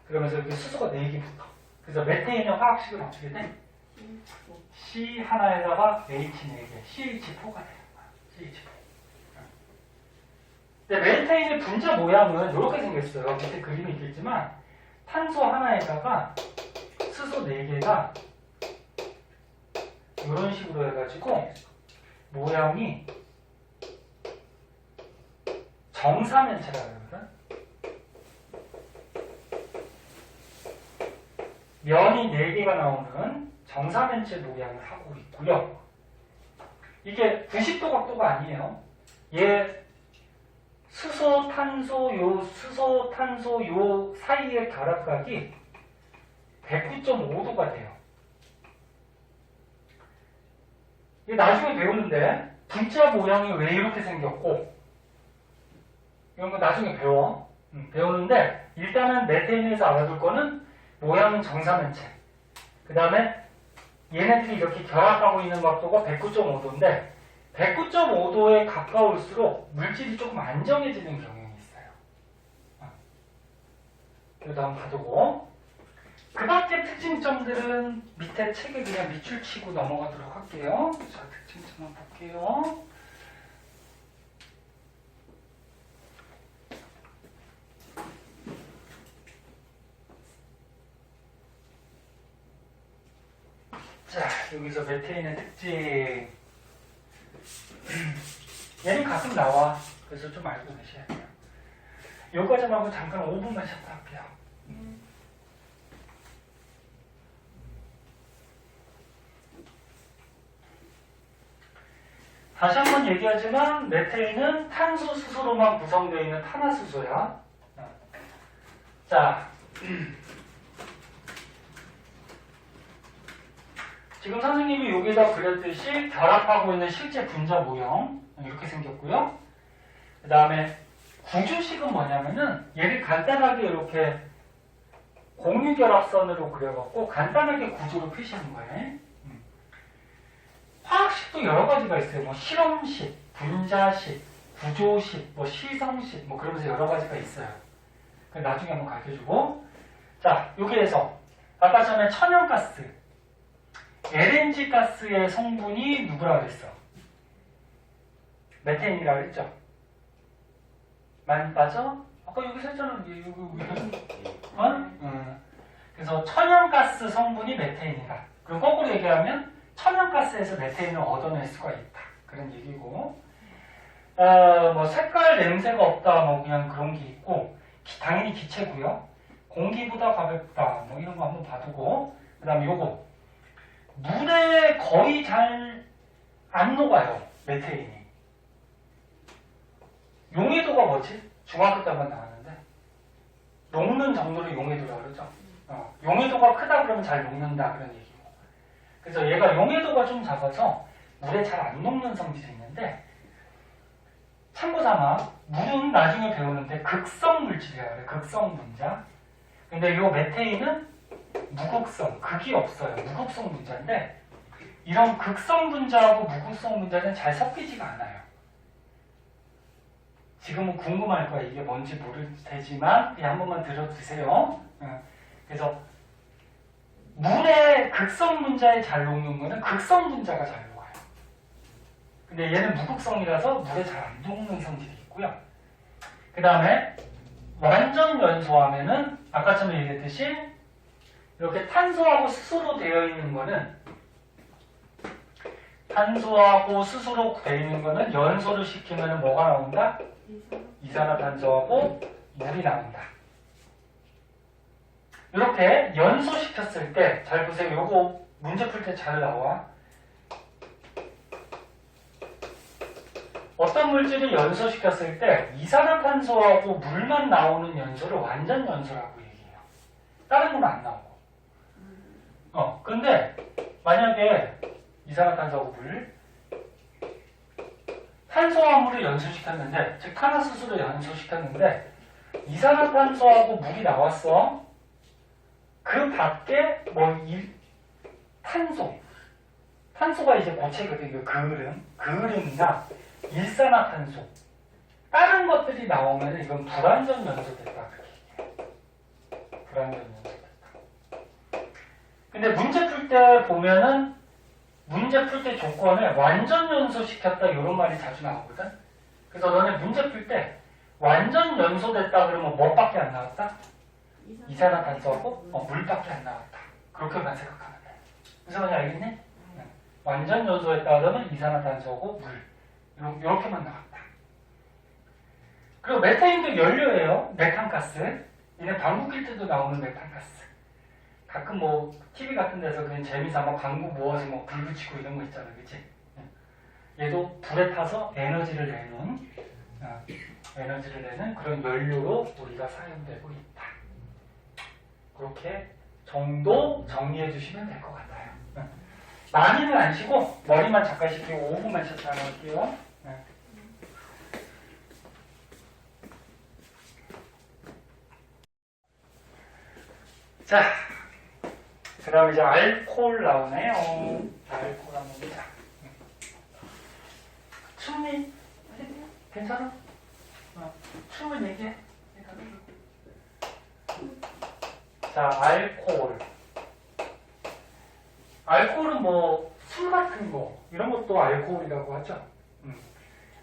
그러면서 여기 수소가 4개 붙어. 그래서 메테인의 화학식은 어떻게 돼? C 하나에다가 H 4개, CH4가 되는 거야. CH4. 근데 메테인의 분자 모양은 이렇게 생겼어요. 밑에 그림이 있겠지만 탄소 하나에다가 수소 4개가 이런 식으로 해가지고 모양이 정사면체라고 그러거든. 면이 4개가 나오는 정사면체 모양을 하고 있고요. 이게 90도 각도가 아니에요. 얘 수소, 탄소, 요 사이의 결합각이 109.5도가 돼요. 이게 나중에 배우는데 분자 모양이 왜 이렇게 생겼고 이런 거 나중에 배우는데 일단은 메테인에서 알아둘 거는 모양은 정사면체. 그 다음에 얘네들이 이렇게 결합하고 있는 각도가 109.5도인데 109.5도에 가까울수록 물질이 조금 안정해지는 경향이 있어요. 이거 한번 봐두고 그 밖의 특징점들은 밑에 책에 그냥 밑줄 치고 넘어가도록 할게요. 자, 특징점만 볼게요. 자, 여기서 메테인의 특징. 얘는 가끔 나와. 그래서 좀 알고 계셔야 돼요. 요까지만 하고 잠깐 5분만 쉬었다 할게요. 다시 한번 얘기하지만 메테인은 탄소 수소로만 구성되어 있는 탄화수소야. 자, 지금 선생님이 여기다 그렸듯이 결합하고 있는 실제 분자 모형 이렇게 생겼고요. 그 다음에 구주식은 뭐냐면은 얘를 간단하게 이렇게 공유결합선으로 그려갖고 간단하게 구조로 표시한 거예요. 화학식도 여러 가지가 있어요. 뭐 실험식, 분자식, 구조식, 뭐 시성식, 뭐 그러면서 여러 가지가 있어요. 나중에 한번 가르쳐주고. 자, 여기에서 아까 전에 천연가스, LNG 가스의 성분이 누구라고 그랬어? 메테인이라고 그랬죠? 많이 빠져? 아까 여기 썼잖아. 그래서 천연가스 성분이 메테인이다. 그럼 거꾸로 얘기하면 천연가스에서 메테인을 얻어낼 수가 있다. 그런 얘기고. 뭐 색깔 냄새가 없다. 뭐 그냥 그런 게 있고. 당연히 기체고요. 공기보다 가볍다. 뭐 이런 거 한번 봐두고. 그 다음에 요거. 물에 거의 잘 안 녹아요. 메테인이. 용해도가 뭐지? 중학교 때 한번 나왔는데. 녹는 정도를 용해도라고 그러죠. 용해도가 크다 그러면 잘 녹는다. 그런 얘기고. 그래서 얘가 용해도가 좀 작아서 물에 잘 안 녹는 성질이 있는데, 참고삼아 물은 나중에 배우는데 극성 물질이라 그래. 극성 분자. 근데 이 메테인은 무극성, 극이 없어요. 무극성 분자인데 이런 극성 분자하고 무극성 분자는 잘 섞이지가 않아요. 지금은 궁금할 거야. 이게 뭔지 모를 테지만 한 번만 들어주세요. 그래서 물의 극성 분자에 잘 녹는 거는 극성 분자가 잘 녹아요. 근데 얘는 무극성이라서 물에 잘 안 녹는 성질이 있고요. 그 다음에 완전 연소하면은 아까 전에 얘기했듯이 이렇게 탄소하고 수소로 되어 있는 거는 탄소하고 수소로 되어 있는 거는 연소를 시키면 뭐가 나온다? 이산화탄소하고 물이 나온다. 이렇게 연소시켰을 때 잘 보세요. 요거 문제 풀 때 잘 나와. 어떤 물질을 연소시켰을 때 이산화탄소하고 물만 나오는 연소를 완전 연소라고 얘기해요. 다른 건 안 나오고. 근데 만약에 이산화탄소하고 물, 탄소와 물을 연소시켰는데, 즉 탄화수소를 연소시켰는데 이산화탄소하고 물이 나왔어. 그 밖에 탄소가 이제 고체거든요. 그을음이나 일산화탄소, 다른 것들이 나오면 이건 불완전 연소됐다. 그렇게 얘기해요. 불완전 연소됐다. 근데 문제 풀 때 보면은 문제 풀 때 조건을 완전 연소시켰다 이런 말이 자주 나오거든. 그래서 너네 문제 풀 때 완전 연소됐다 그러면 뭐밖에 안 나왔다? 이산화탄소하고 물밖에 안 나왔다. 그렇게만 생각하면 돼. 무슨 말인지 알겠니? 완전 연소했다 그러면 이산화탄소하고 물 이렇게만 나왔다. 그리고 메테인도 연료예요. 메탄가스. 얘는 방구 낄 때도 나오는 메탄가스. 가끔 뭐 TV 같은 데서 그냥 재미삼아 방구 모아서 뭐 불 붙이고 이런 거 있잖아, 그치? 얘도 불에 타서 에너지를 내는 그런 연료로 우리가 사용되고 있다. 그렇게 정도 정리해 주시면 될 것 같아요. 많이는 안 쉬고 머리만 잠깐 식히고 5분만 쉬었다 나갈게요. 자, 그 다음에 이제 알코올 나오네요. 알코올 한번 보자. 춤이 괜찮아? 춤을 얘기해. 자, 알코올. 알코올은 뭐 술 같은 거 이런 것도 알코올이라고 하죠.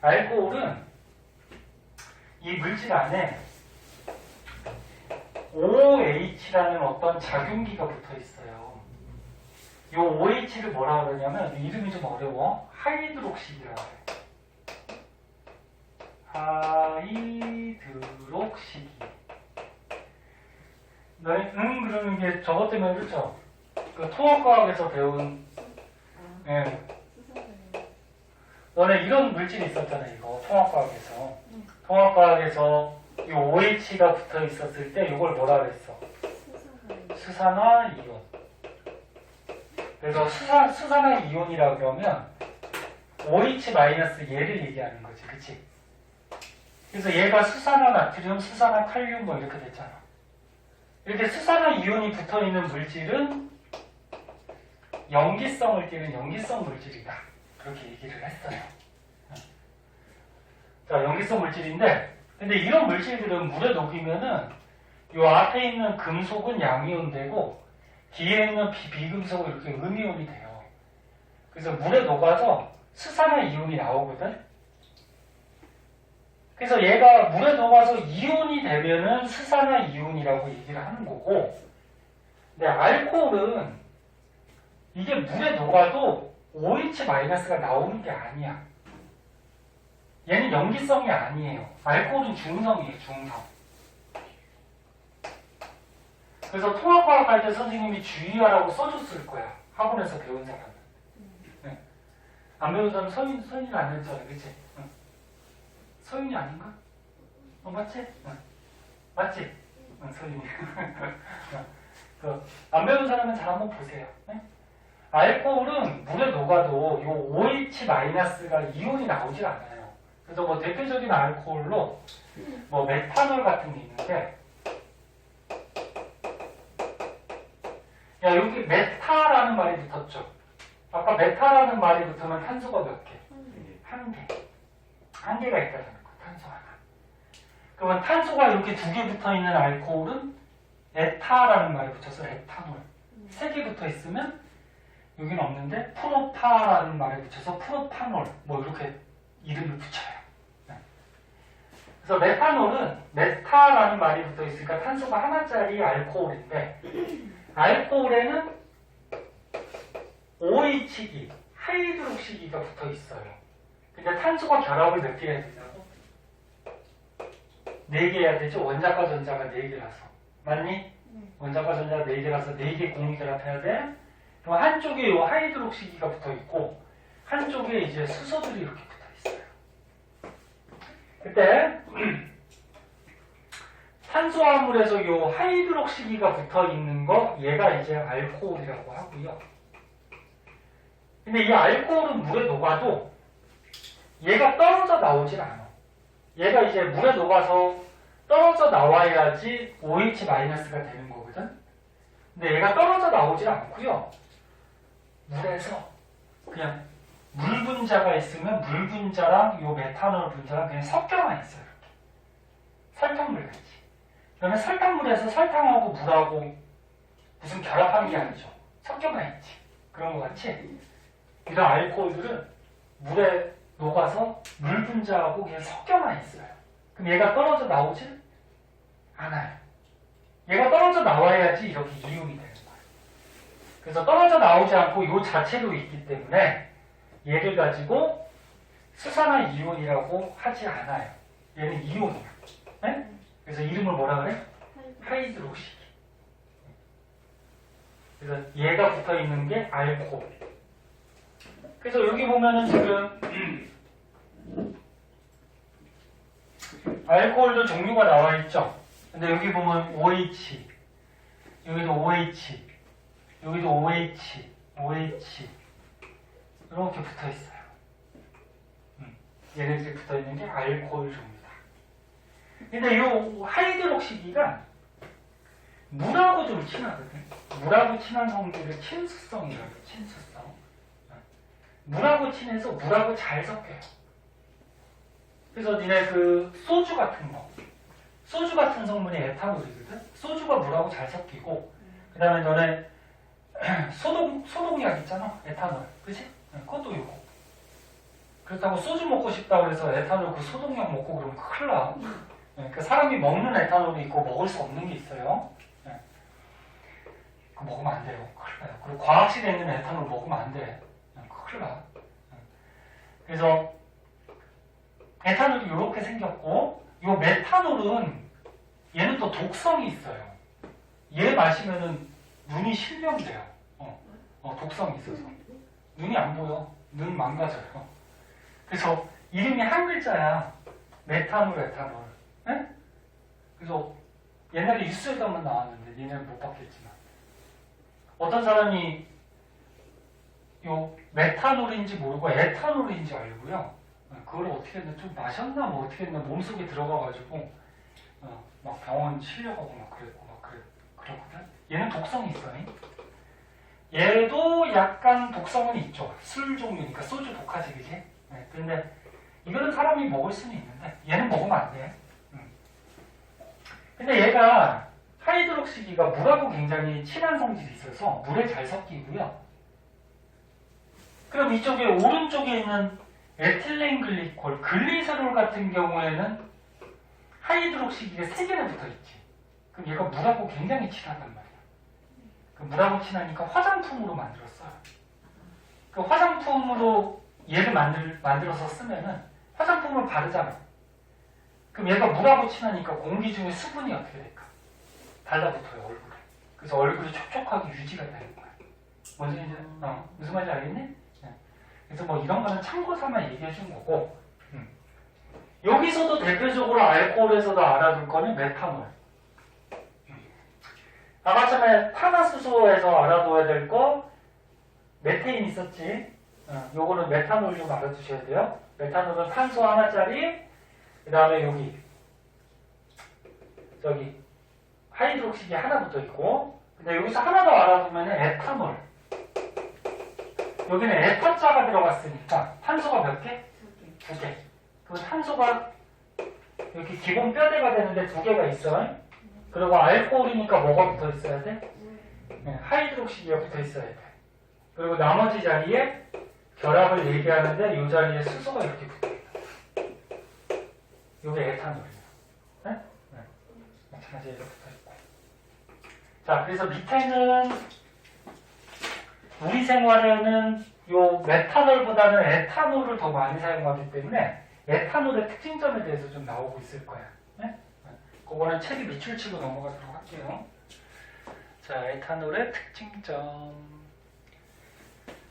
알코올은 이 물질 안에 OH라는 어떤 작용기가 붙어 있어요. 이 OH를 뭐라 그러냐면 이름이 좀 어려워. 하이드록시기라고 해요. 하이드록시기. 너희 그러는 게 저것 때문에 그렇죠? 그 통합과학에서 배운 너네 이런 물질이 있었잖아, 이거. 통합과학에서. 통합과학에서 이 OH가 붙어 있었을 때 이걸 뭐라 그랬어? 수산화 이온. 그래서 수산화 이온이라고 하면 OH- 얘를 얘기하는 거지, 그치? 그래서 얘가 수산화 나트륨, 수산화 칼륨 뭐 이렇게 됐잖아. 이렇게 수산화 이온이 붙어 있는 물질은 염기성을 띠는 염기성 물질이다. 그렇게 얘기를 했어요. 자, 염기성 물질인데, 근데 이런 물질들은 물에 녹이면은 요 앞에 있는 금속은 양이온 되고 뒤에 있는 비금속은 이렇게 음이온이 돼요. 그래서 물에 녹아서 수산화 이온이 나오거든. 그래서 얘가 물에 녹아서 이온이 되면은 수산화 이온이라고 얘기를 하는 거고, 근데 알코올은 이게 물에 녹아도 OH-가 나오는 게 아니야. 얘는 염기성이 아니에요. 알코올은 중성이에요, 중성. 그래서 통합과학 할 때 선생님이 주의하라고 써줬을 거야. 학원에서 배운 사람은. 네. 안 배운 사람은 서윤이 안 했잖아, 그치? 응. 서윤이 아닌가? 맞지? 응. 맞지? 응, 서윤이. 안 배운 사람은 잘 한번 보세요. 네? 알코올은 물에 녹아도 이 OH-가 이온이 나오질 않아요. 그래서 뭐 대표적인 알코올로 뭐 메탄올 같은 게 있는데, 야, 여기 메타라는 말이 붙었죠. 아까 메타라는 말이 붙으면 탄소가 몇 개? 한 개. 한 개가 있다는 거, 탄소 하나. 그러면 탄소가 이렇게 두 개 붙어 있는 알코올은 에타라는 말이 붙어서 에탄올. 세 개 붙어 있으면 여기는 없는데 프로파라는 말에 붙여서 프로파놀. 뭐 이렇게 이름을 붙여요. 네. 그래서 메탄올은 메타라는 말이 붙어 있으니까 탄소가 하나짜리 알코올인데, 알코올에는 OH기, 하이드록시기가 붙어 있어요. 근데 탄소가 결합을 몇 개 해야 되냐고? 4개 해야 되죠? 원자과 전자가 4개라서. 맞니? 원자과 전자가 4개라서 4개 공유 결합해야 돼? 그럼 한쪽에 이 하이드록시기가 붙어 있고, 한쪽에 이제 수소들이 이렇게 붙어 있어요. 그때, 탄수화물에서 이 하이드록시기가 붙어 있는 거, 얘가 이제 알코올이라고 하고요. 근데 이 알코올은 물에 녹아도 얘가 떨어져 나오질 않아. 얘가 이제 물에 녹아서 떨어져 나와야지 OH-가 되는 거거든. 근데 얘가 떨어져 나오질 않고요. 물에서 그냥 물 분자가 있으면 물 분자랑 요 메탄올 분자랑 그냥 섞여만 있어요. 이렇게. 설탕물 같이. 그러면 설탕물에서 설탕하고 물하고 무슨 결합한 게 아니죠. 섞여만 있지. 그런 거 같이 이런 알코올들은 물에 녹아서 물 분자하고 그냥 섞여만 있어요. 그럼 얘가 떨어져 나오질 않아요. 얘가 떨어져 나와야지 이렇게 이온이 되는 거예요. 그래서 떨어져 나오지 않고 이 자체로 있기 때문에 얘를 가지고 수산화 이온이라고 하지 않아요. 얘는 이온이야. 네? 그래서 이름을 뭐라 그래? 하이드록시기. 그래서 얘가 붙어 있는 게 알코올. 그래서 여기 보면은 지금 알코올도 종류가 나와 있죠. 근데 여기 보면 OH, 여기도 OH, 여기도 OH, OH 이렇게 붙어 있어요. 얘네들이 붙어 있는 게 알코올 종류다. 근데 이 하이드록시기가 물하고 좀 친하거든. 물하고 친한 성질을 친수성이라고 해요. 친수성. 물하고 친해서 물하고 잘 섞여요. 그래서 니네 그 소주 같은 거, 소주 같은 성분이 에탄올이거든. 소주가 물하고 잘 섞이고, 그 다음에 너네 소독약 있잖아, 에탄올, 그치? 그것도 이거. 그렇다고 소주 먹고 싶다고 해서 에탄올 그 소독약 먹고 그러면 큰일 나. 그 사람이 먹는 에탄올이 있고 먹을 수 없는 게 있어요. 그거 먹으면 안 돼요. 큰일 나요. 그리고 과학실에 있는 에탄올 먹으면 안 돼. 큰일 나. 그래서 에탄올이 이렇게 생겼고, 이 메탄올은 얘는 또 독성이 있어요. 얘 마시면은 눈이 실명돼요. 독성이 있어서 눈이 안 보여. 눈 망가져요. 그래서 이름이 한 글자야. 메탄올, 에탄올. 에? 그래서 옛날에 뉴스에도 한번 나왔는데 니네는 못 봤겠지만 어떤 사람이 요 메탄올인지 모르고 에탄올인지 알고요. 그걸 어떻게 했나 좀 마셨나 뭐 어떻게 했나 몸속에 들어가가지고 막 병원 실려가고 막 그러거든. 얘는 독성이 있어. 얘도 약간 독성은 있죠. 술 종류니까 소주 독하지 그지? 네, 근데 이거는 사람이 먹을 수는 있는데 얘는 먹으면 안 돼. 근데 얘가 하이드록시기가 물하고 굉장히 친한 성질이 있어서 물에 잘 섞이고요. 그럼 이쪽에 오른쪽에 있는 에틸렌 글리콜, 글리세롤 같은 경우에는 하이드록시기가 3개나 붙어있지. 그럼 얘가 물하고 굉장히 친하단 말이야. 그 물하고 친하니까 화장품으로 만들었어요. 그 화장품으로 얘를 만들어서 쓰면은 화장품을 바르잖아. 그럼 얘가 물하고 친하니까 공기 중에 수분이 어떻게 될까? 달라붙어요, 얼굴에. 그래서 얼굴이 촉촉하게 유지가 되는 거야. 뭔지 이제, 무슨 말인지 알겠니? 네. 그래서 뭐 이런 거는 참고 삼아 얘기해 준 거고, 여기서도 대표적으로 알코올에서도 알아둘 거는 메탄올. 아까 전에 탄화수소에서 알아둬야 될 거, 메테인 있었지? 요거는 메탄올 좀 알아두셔야 돼요. 메탄올은 탄소 하나짜리, 그 다음에 저기 하이드록시기 하나 붙어 있고, 근데 여기서 하나 더 알아두면 에탄올. 여기는 에탄자가 들어갔으니까 탄소가 몇 개? 2개. 그 탄소가 이렇게 기본 뼈대가 되는데 2개가 있어. 그리고 알코올이니까 뭐가 붙어 있어야 돼? 네, 하이드록시기가 붙어 있어야 돼. 그리고 나머지 자리에 결합을 얘기하는데 이 자리에 수소가 이렇게 붙어 있다. 이게 에탄올이에요. 네? 네. 마찬가지로 이렇게 붙어 있고. 자, 그래서 밑에는 우리 생활에는 요 메탄올보다는 에탄올을 더 많이 사용하기 때문에 에탄올의 특징점에 대해서 좀 나오고 있을 거야. 네? 그거는 책이 밑줄 치고 넘어가도록 할게요. 자, 에탄올의 특징점.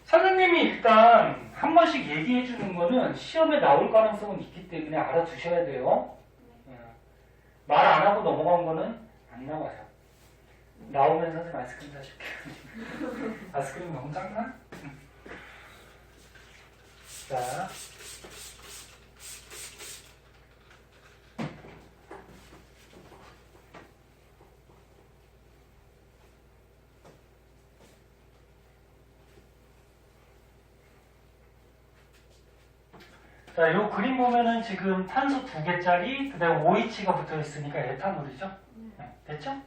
선생님이 일단 한 번씩 얘기해 주는 거는 시험에 나올 가능성은 있기 때문에 알아두셔야 돼요. 말 안 하고 넘어간 거는 안 나와요. 나오면 선생님 아이스크림 사줄게. 아이스크림 너무 작나? 자. 자, 요 그림 보면은 지금 탄소 2개짜리, 그 다음에 OH가 붙어 있으니까 에탄올이죠? 네, 됐죠?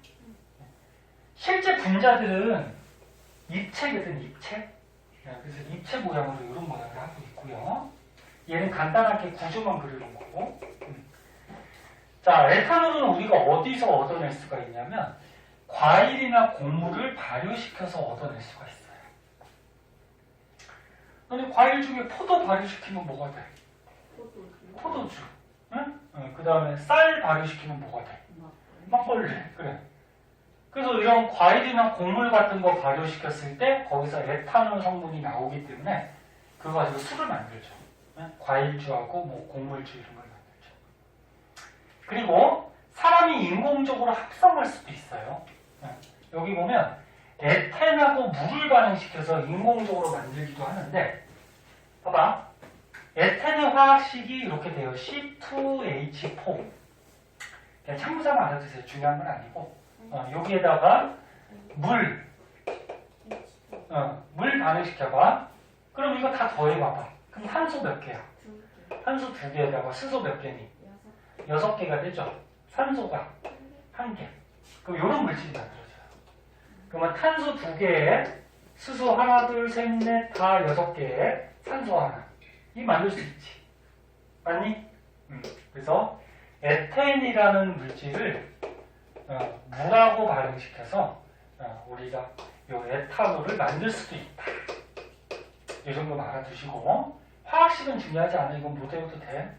실제 분자들은 입체거든, 입체. 네, 그래서 입체 모양으로 이런 모양을 하고 있고요. 얘는 간단하게 구조만 그려놓은 거고. 자, 에탄올은 우리가 어디서 얻어낼 수가 있냐면, 과일이나 곡물을 발효시켜서 얻어낼 수가 있어요. 너네 과일 중에 포도 발효시키면 뭐가 돼? 포도주. 응? 그 다음에 쌀 발효시키면 뭐가 돼? 막걸리. 그래. 그래서 이런 과일이나 곡물 같은 거 발효시켰을 때 거기서 에탄올 성분이 나오기 때문에 그거 가지고 술을 만들죠. 응? 과일주하고 뭐 곡물주 이런 걸 만들죠. 그리고 사람이 인공적으로 합성할 수도 있어요. 응? 여기 보면 에탄하고 물을 반응시켜서 인공적으로 만들기도 하는데 봐봐. 에탄의 화학식이 이렇게 돼요. C2H4. 그냥 참고자만 알아두세요. 중요한 건 아니고. 여기에다가 물 반응시켜봐. 그럼 이거 다 더해봐봐. 그럼 탄소 몇 개야? 탄소 2개에다가 수소 몇 개니? 6개가 되죠. 산소가 1개. 그럼 이런 물질이 만들어져요. 그러면 탄소 2개에 수소 하나, 둘, 셋, 넷, 다 6개에 산소 하나. 이 만들 수 있지. 맞니? 그래서 에탄이라는 물질을 물하고 발응시켜서 우리가 이 에탄올을 만들 수도 있다. 이 정도는 알아두시고 화학식은 중요하지 않아. 이건 못 외워도 돼.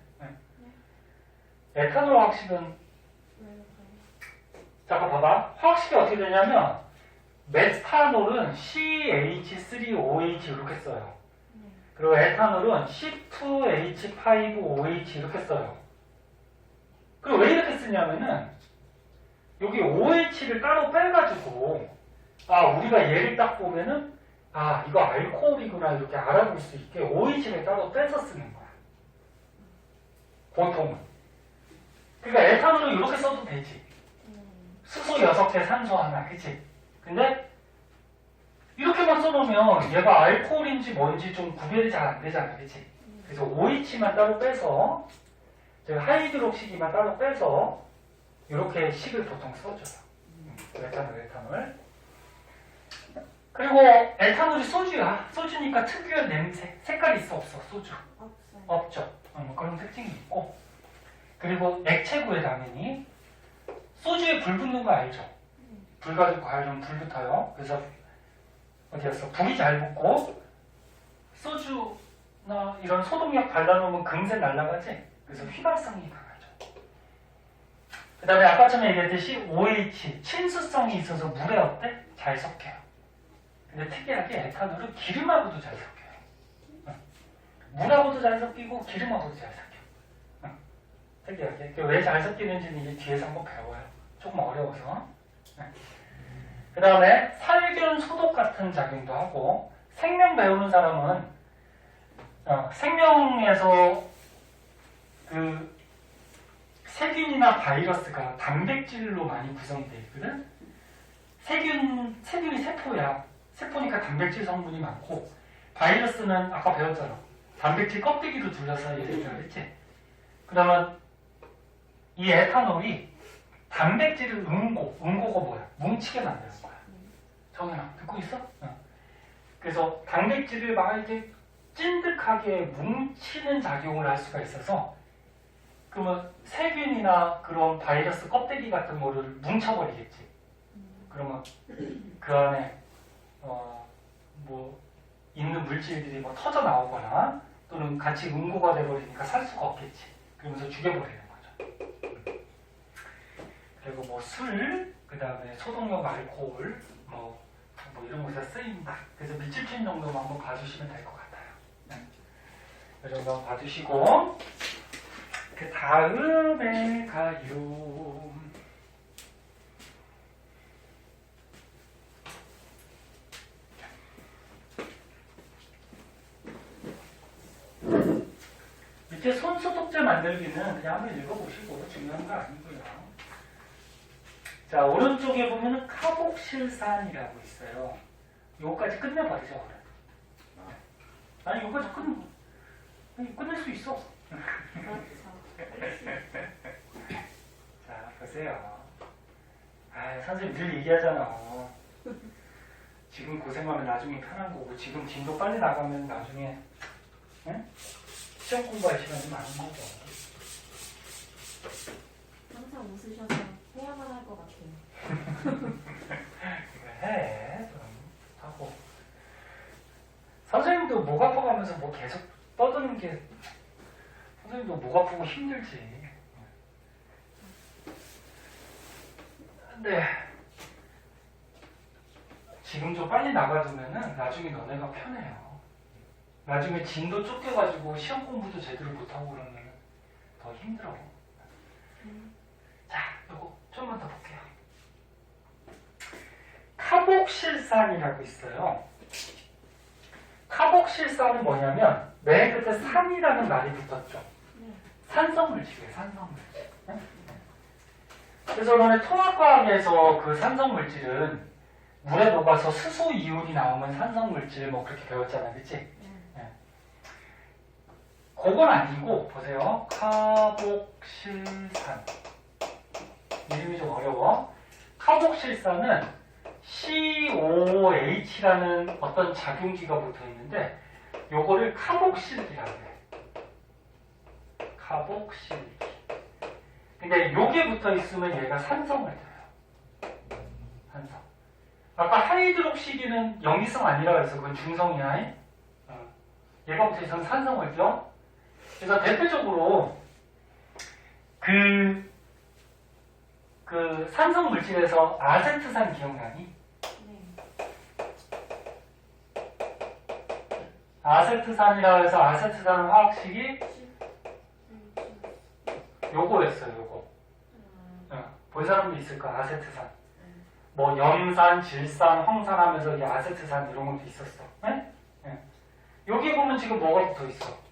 에탄올 화학식은 잠깐 봐봐. 화학식이 어떻게 되냐면 메탄올은 CH3OH 이렇게 써요. 그리고 에탄올은 C2H5OH 이렇게 써요. 그리고 왜 이렇게 쓰냐면은 여기 OH를 따로 빼가지고 우리가 얘를 딱 보면은 이거 알코올이구나 이렇게 알아볼 수 있게 OH를 따로 빼서 쓰는 거야. 보통은. 그러니까 에탄올은 이렇게 써도 되지. 수소 6개, 산소 하나, 그치? 근데 이렇게만 써놓으면 얘가 알코올인지 뭔지 좀 구별이 잘 안 되잖아, 그치? 그래서 OH만 따로 빼서 하이드록시기만 따로 빼서 이렇게 식을 보통 써줘요. 에탄올. 그리고 에탄올이 소주야. 소주니까 특유의 냄새, 색깔이 있어 없어? 소주? 없죠. 그런 특징이 있고. 그리고 액체고에 당연히 소주에 불 붙는 거 알죠? 불 가지고 가열하면 불 붙어요. 그래서 어디였어? 불이 잘 붙고 소주나 이런 소독약 발라놓으면 금세 날아가지? 그래서 휘발성이 강하죠. 그 다음에 아까 전에 얘기했듯이 OH, 친수성이 있어서 물에 어때? 잘 섞여요. 근데 특이하게 에탄올은 기름하고도 잘 섞여요. 물하고도 잘 섞이고 기름하고도 잘 섞여요. 특이하게. 왜 잘 섞이는지는 이제 뒤에서 한번 배워요. 조금 어려워서. 그 다음에 살균 소독 같은 작용도 하고, 생명 배우는 사람은 생명에서 그 세균이나 바이러스가 단백질로 많이 구성이 되어 있거든. 세균이 세포야. 세포니까 단백질 성분이 많고, 바이러스는 아까 배웠잖아. 단백질 껍데기로 둘러싸여 있다 그랬지? 그러면 이 에탄올이 단백질을 응고가 뭐야? 뭉치게 만드는 거야. 정연아, 듣고 있어? 그래서 단백질을 막 이렇게 찐득하게 뭉치는 작용을 할 수가 있어서, 그러면 세균이나 그런 바이러스 껍데기 같은 거를 뭉쳐버리겠지. 그러면 그 안에 있는 물질들이 터져 나오거나 또는 같이 응고가 돼버리니까 살 수가 없겠지. 그러면서 죽여버리는 거죠. 그리고 술, 그 다음에 소독용 알코올, 이런 곳에 쓰인다. 그래서 밀집힌 정도만 한번 봐주시면 될 것 같아요. 이 정도 한번 봐주시고, 그 다음에 가요. 밑에 손소독제 만들기는 그냥 한번 읽어보시고 중요한 거 아니고요. 자, 오른쪽에 보면은 카복실산이라고 있어요. 요거까지 끝내버리죠, 오늘. 아니, 요거까지 끝낼 수 있어. 자, 보세요. 선생님 늘 얘기하잖아. 지금 고생하면 나중에 편한 거고, 지금 진도 빨리 나가면 나중에, 응? 시험 공부할 시간이 많은 거죠. 항상 웃으셔서 해야만 할 것 같아요. 해. 그럼 하고. 선생님도 목 아파가면서 계속 떠드는 게 선생님도 목 아프고 힘들지. 근데 지금 좀 빨리 나가두면은 나중에 너네가 편해요. 나중에 진도 쫓겨가지고 시험 공부도 제대로 못하고 그러면 더 힘들어. 자, 요거 좀만 더 볼게요. 카복실산이라고 있어요. 카복실산은 뭐냐면 맨 끝에 산이라는 말이 붙었죠. 산성물질이에요. 산성물질. 그래서 너네 통합과학에서 그 산성물질은 물에 녹아서 수소 이온이 나오면 산성물질 그렇게 배웠잖아, 그치? 그건 아니고 보세요. 카복실산. 이름이 좀 어려워. 카복실산은 COH라는 어떤 작용기가 붙어 있는데 요거를 카복실기라고 해. 카복실기. 근데 요게 붙어 있으면 얘가 산성을 둬요. 산성. 아까 하이드록시기는 영이성 아니라고 해서 그건 중성이야. 얘가 붙어 있으면 산성을 둬. 그래서 대표적으로 그 산성 물질에서 아세트산 기억나니? 아세트산이라고 해서 아세트산 화학식이 요거였어요, 요거. 본 사람도 있을 거야, 아세트산. 뭐, 염산, 질산, 황산 하면서 이 아세트산 이런 것도 있었어. 네? 네. 여기 보면 지금 뭐가 붙어 있어?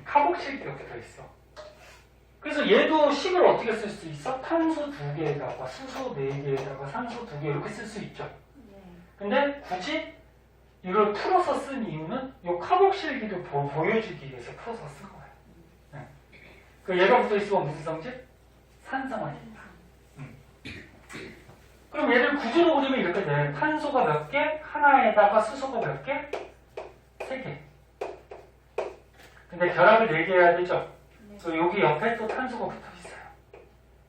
카복식 이렇게 돼 있어. 그래서 얘도 식을 어떻게 쓸 수 있어? 탄소 2개에다가 수소 4개에다가 산소 2개 이렇게 쓸 수 있죠. 근데 굳이 이걸 풀어서 쓴 이유는 이 카복실기를 보여주기 위해서 풀어서 쓴 거예요. 네. 그 얘가 붙어 있으면 무슨 성질? 산성환입니다. 그럼 얘를 구조로 그리면 이렇게 돼. 탄소가 몇 개? 하나에다가 수소가 몇 개? 3개. 근데 결합을 4개 해야 되죠? 또 여기 옆에 또 탄소가 붙어 있어요.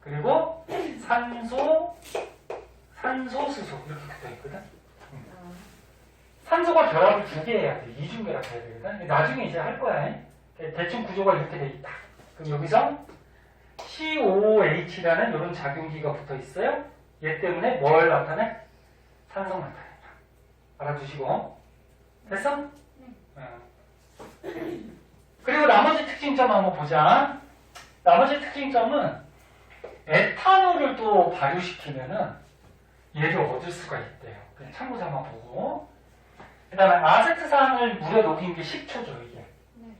그리고 산소, 수소 이렇게 붙어 있거든. 산소가 결합을 2개 해야 돼. 이중 결합 해야 되거든. 나중에 이제 할 거야. 대충 구조가 이렇게 돼 있다. 그럼 여기서 COOH라는 이런 작용기가 붙어 있어요. 얘 때문에 뭘 나타내? 산성 나타낸다. 알아두시고. 됐어? 네. 그리고 나머지 특징점 한번 보자. 나머지 특징점은 에탄올을 또 발효시키면은 얘를 얻을 수가 있대요. 그냥 참고자만 보고. 그 다음에 아세트산을 물에 녹인 게 식초죠, 이게.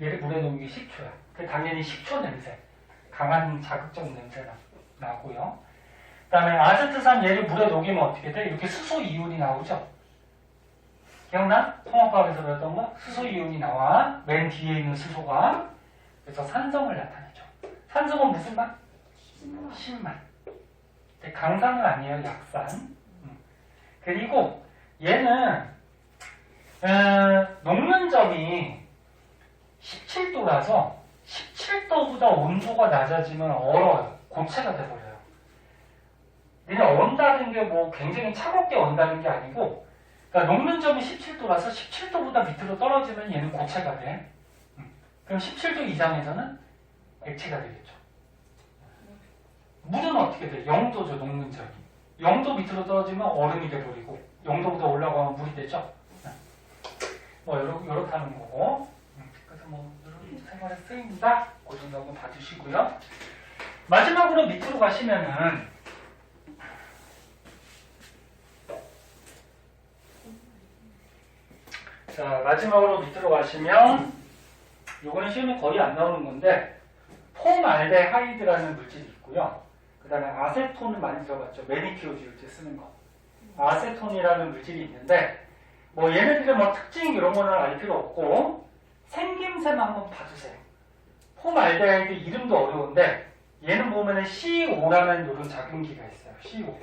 얘를 물에 녹인 게 식초야. 그 당연히 식초 냄새. 강한 자극적 냄새가 나고요. 그 다음에 아세트산 얘를 물에 녹이면 어떻게 돼? 이렇게 수소 이온이 나오죠? 기억나? 통합과학에서 배웠던 거? 수소 이온이 나와. 맨 뒤에 있는 수소가. 그래서 산성을 나타내죠. 산성은 무슨 맛? 신맛. 강산은 아니에요, 약산. 그리고 얘는 녹는 점이 17도라서 17도보다 온도가 낮아지면 얼어요. 고체가 돼버려요. 얘는 언다는 게 뭐 굉장히 차갑게 언다는 게 아니고, 그러니까 녹는 점이 17도라서 17도보다 밑으로 떨어지면 얘는 고체가 돼. 그럼 17도 이상에서는 액체가 되겠죠. 물은 어떻게 돼? 0도죠, 녹는 점이. 0도 밑으로 떨어지면 얼음이 돼버리고, 0도보다 올라가면 물이 되죠. 뭐 이렇다는 거고. 그래서 뭐 이런 생활에 쓰입니다. 그 정도 한번 봐주시고요. 마지막으로 밑으로 가시면은 자, 마지막으로 밑으로 가시면 요거는 시험에 거의 안 나오는 건데 폼알데하이드라는 물질이 있고요. 그 다음에 아세톤을 많이 들어봤죠. 매니큐어 지울 때 쓰는 거. 아세톤이라는 물질이 있는데 뭐 얘네들의 뭐 특징 이런 거는 알 필요 없고 생김새만 한번 봐주세요. 폼알데하이드 이름도 어려운데 얘는 보면은 CO라는 이런 작용기가 있어요. CO.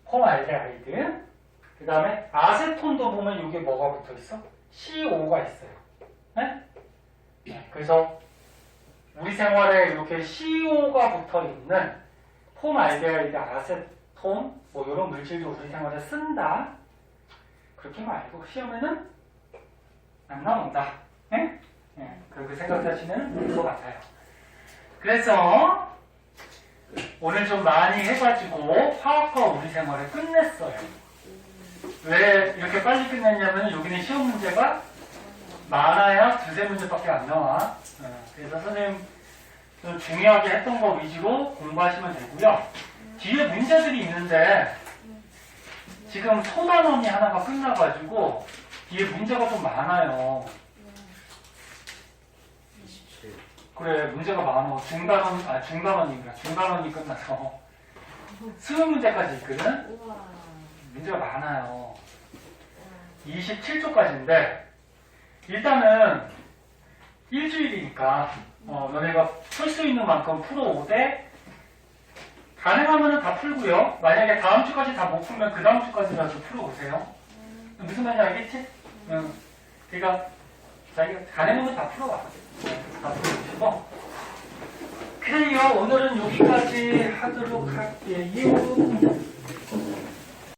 폼알데하이드. 그 다음에 아세톤도 보면 이게 뭐가 붙어 있어? CO가 있어요. 네? 그래서 우리 생활에 이렇게 CO가 붙어 있는 폼알데하이드, 아세톤 뭐 이런 물질도 우리 생활에 쓴다. 그렇게만 알고 시험에는 안 나온다. 네? 네. 그렇게 생각하시면 될 것 같아요. 그래서 오늘 좀 많이 해가지고 화학과 우리 생활을 끝냈어요. 왜 이렇게 빨리 끝냈냐면 여기는 시험 문제가 많아야 2-3문제밖에 안 나와. 그래서 선생님 좀 중요하게 했던 거 위주로 공부하시면 되고요. 뒤에 문제들이 있는데 지금 소단원이 하나가 끝나가지고 뒤에 문제가 좀 많아요. 27. 그래, 문제가 많아. 중단원이 끝나서 수능 문제까지 있거든. 문제가 많아요. 27초까지인데 일단은 일주일이니까 너네가 풀 수 있는 만큼 풀어오되 가능하면 다 풀고요. 만약에 다음 주까지 다 못 풀면 그 다음 주까지라도 풀어오세요. 무슨 말인지 알겠지? 그러니까 자기가 가능하면 다 풀어와. 다 풀어오시고 그래요. 오늘은 여기까지 하도록 할게요.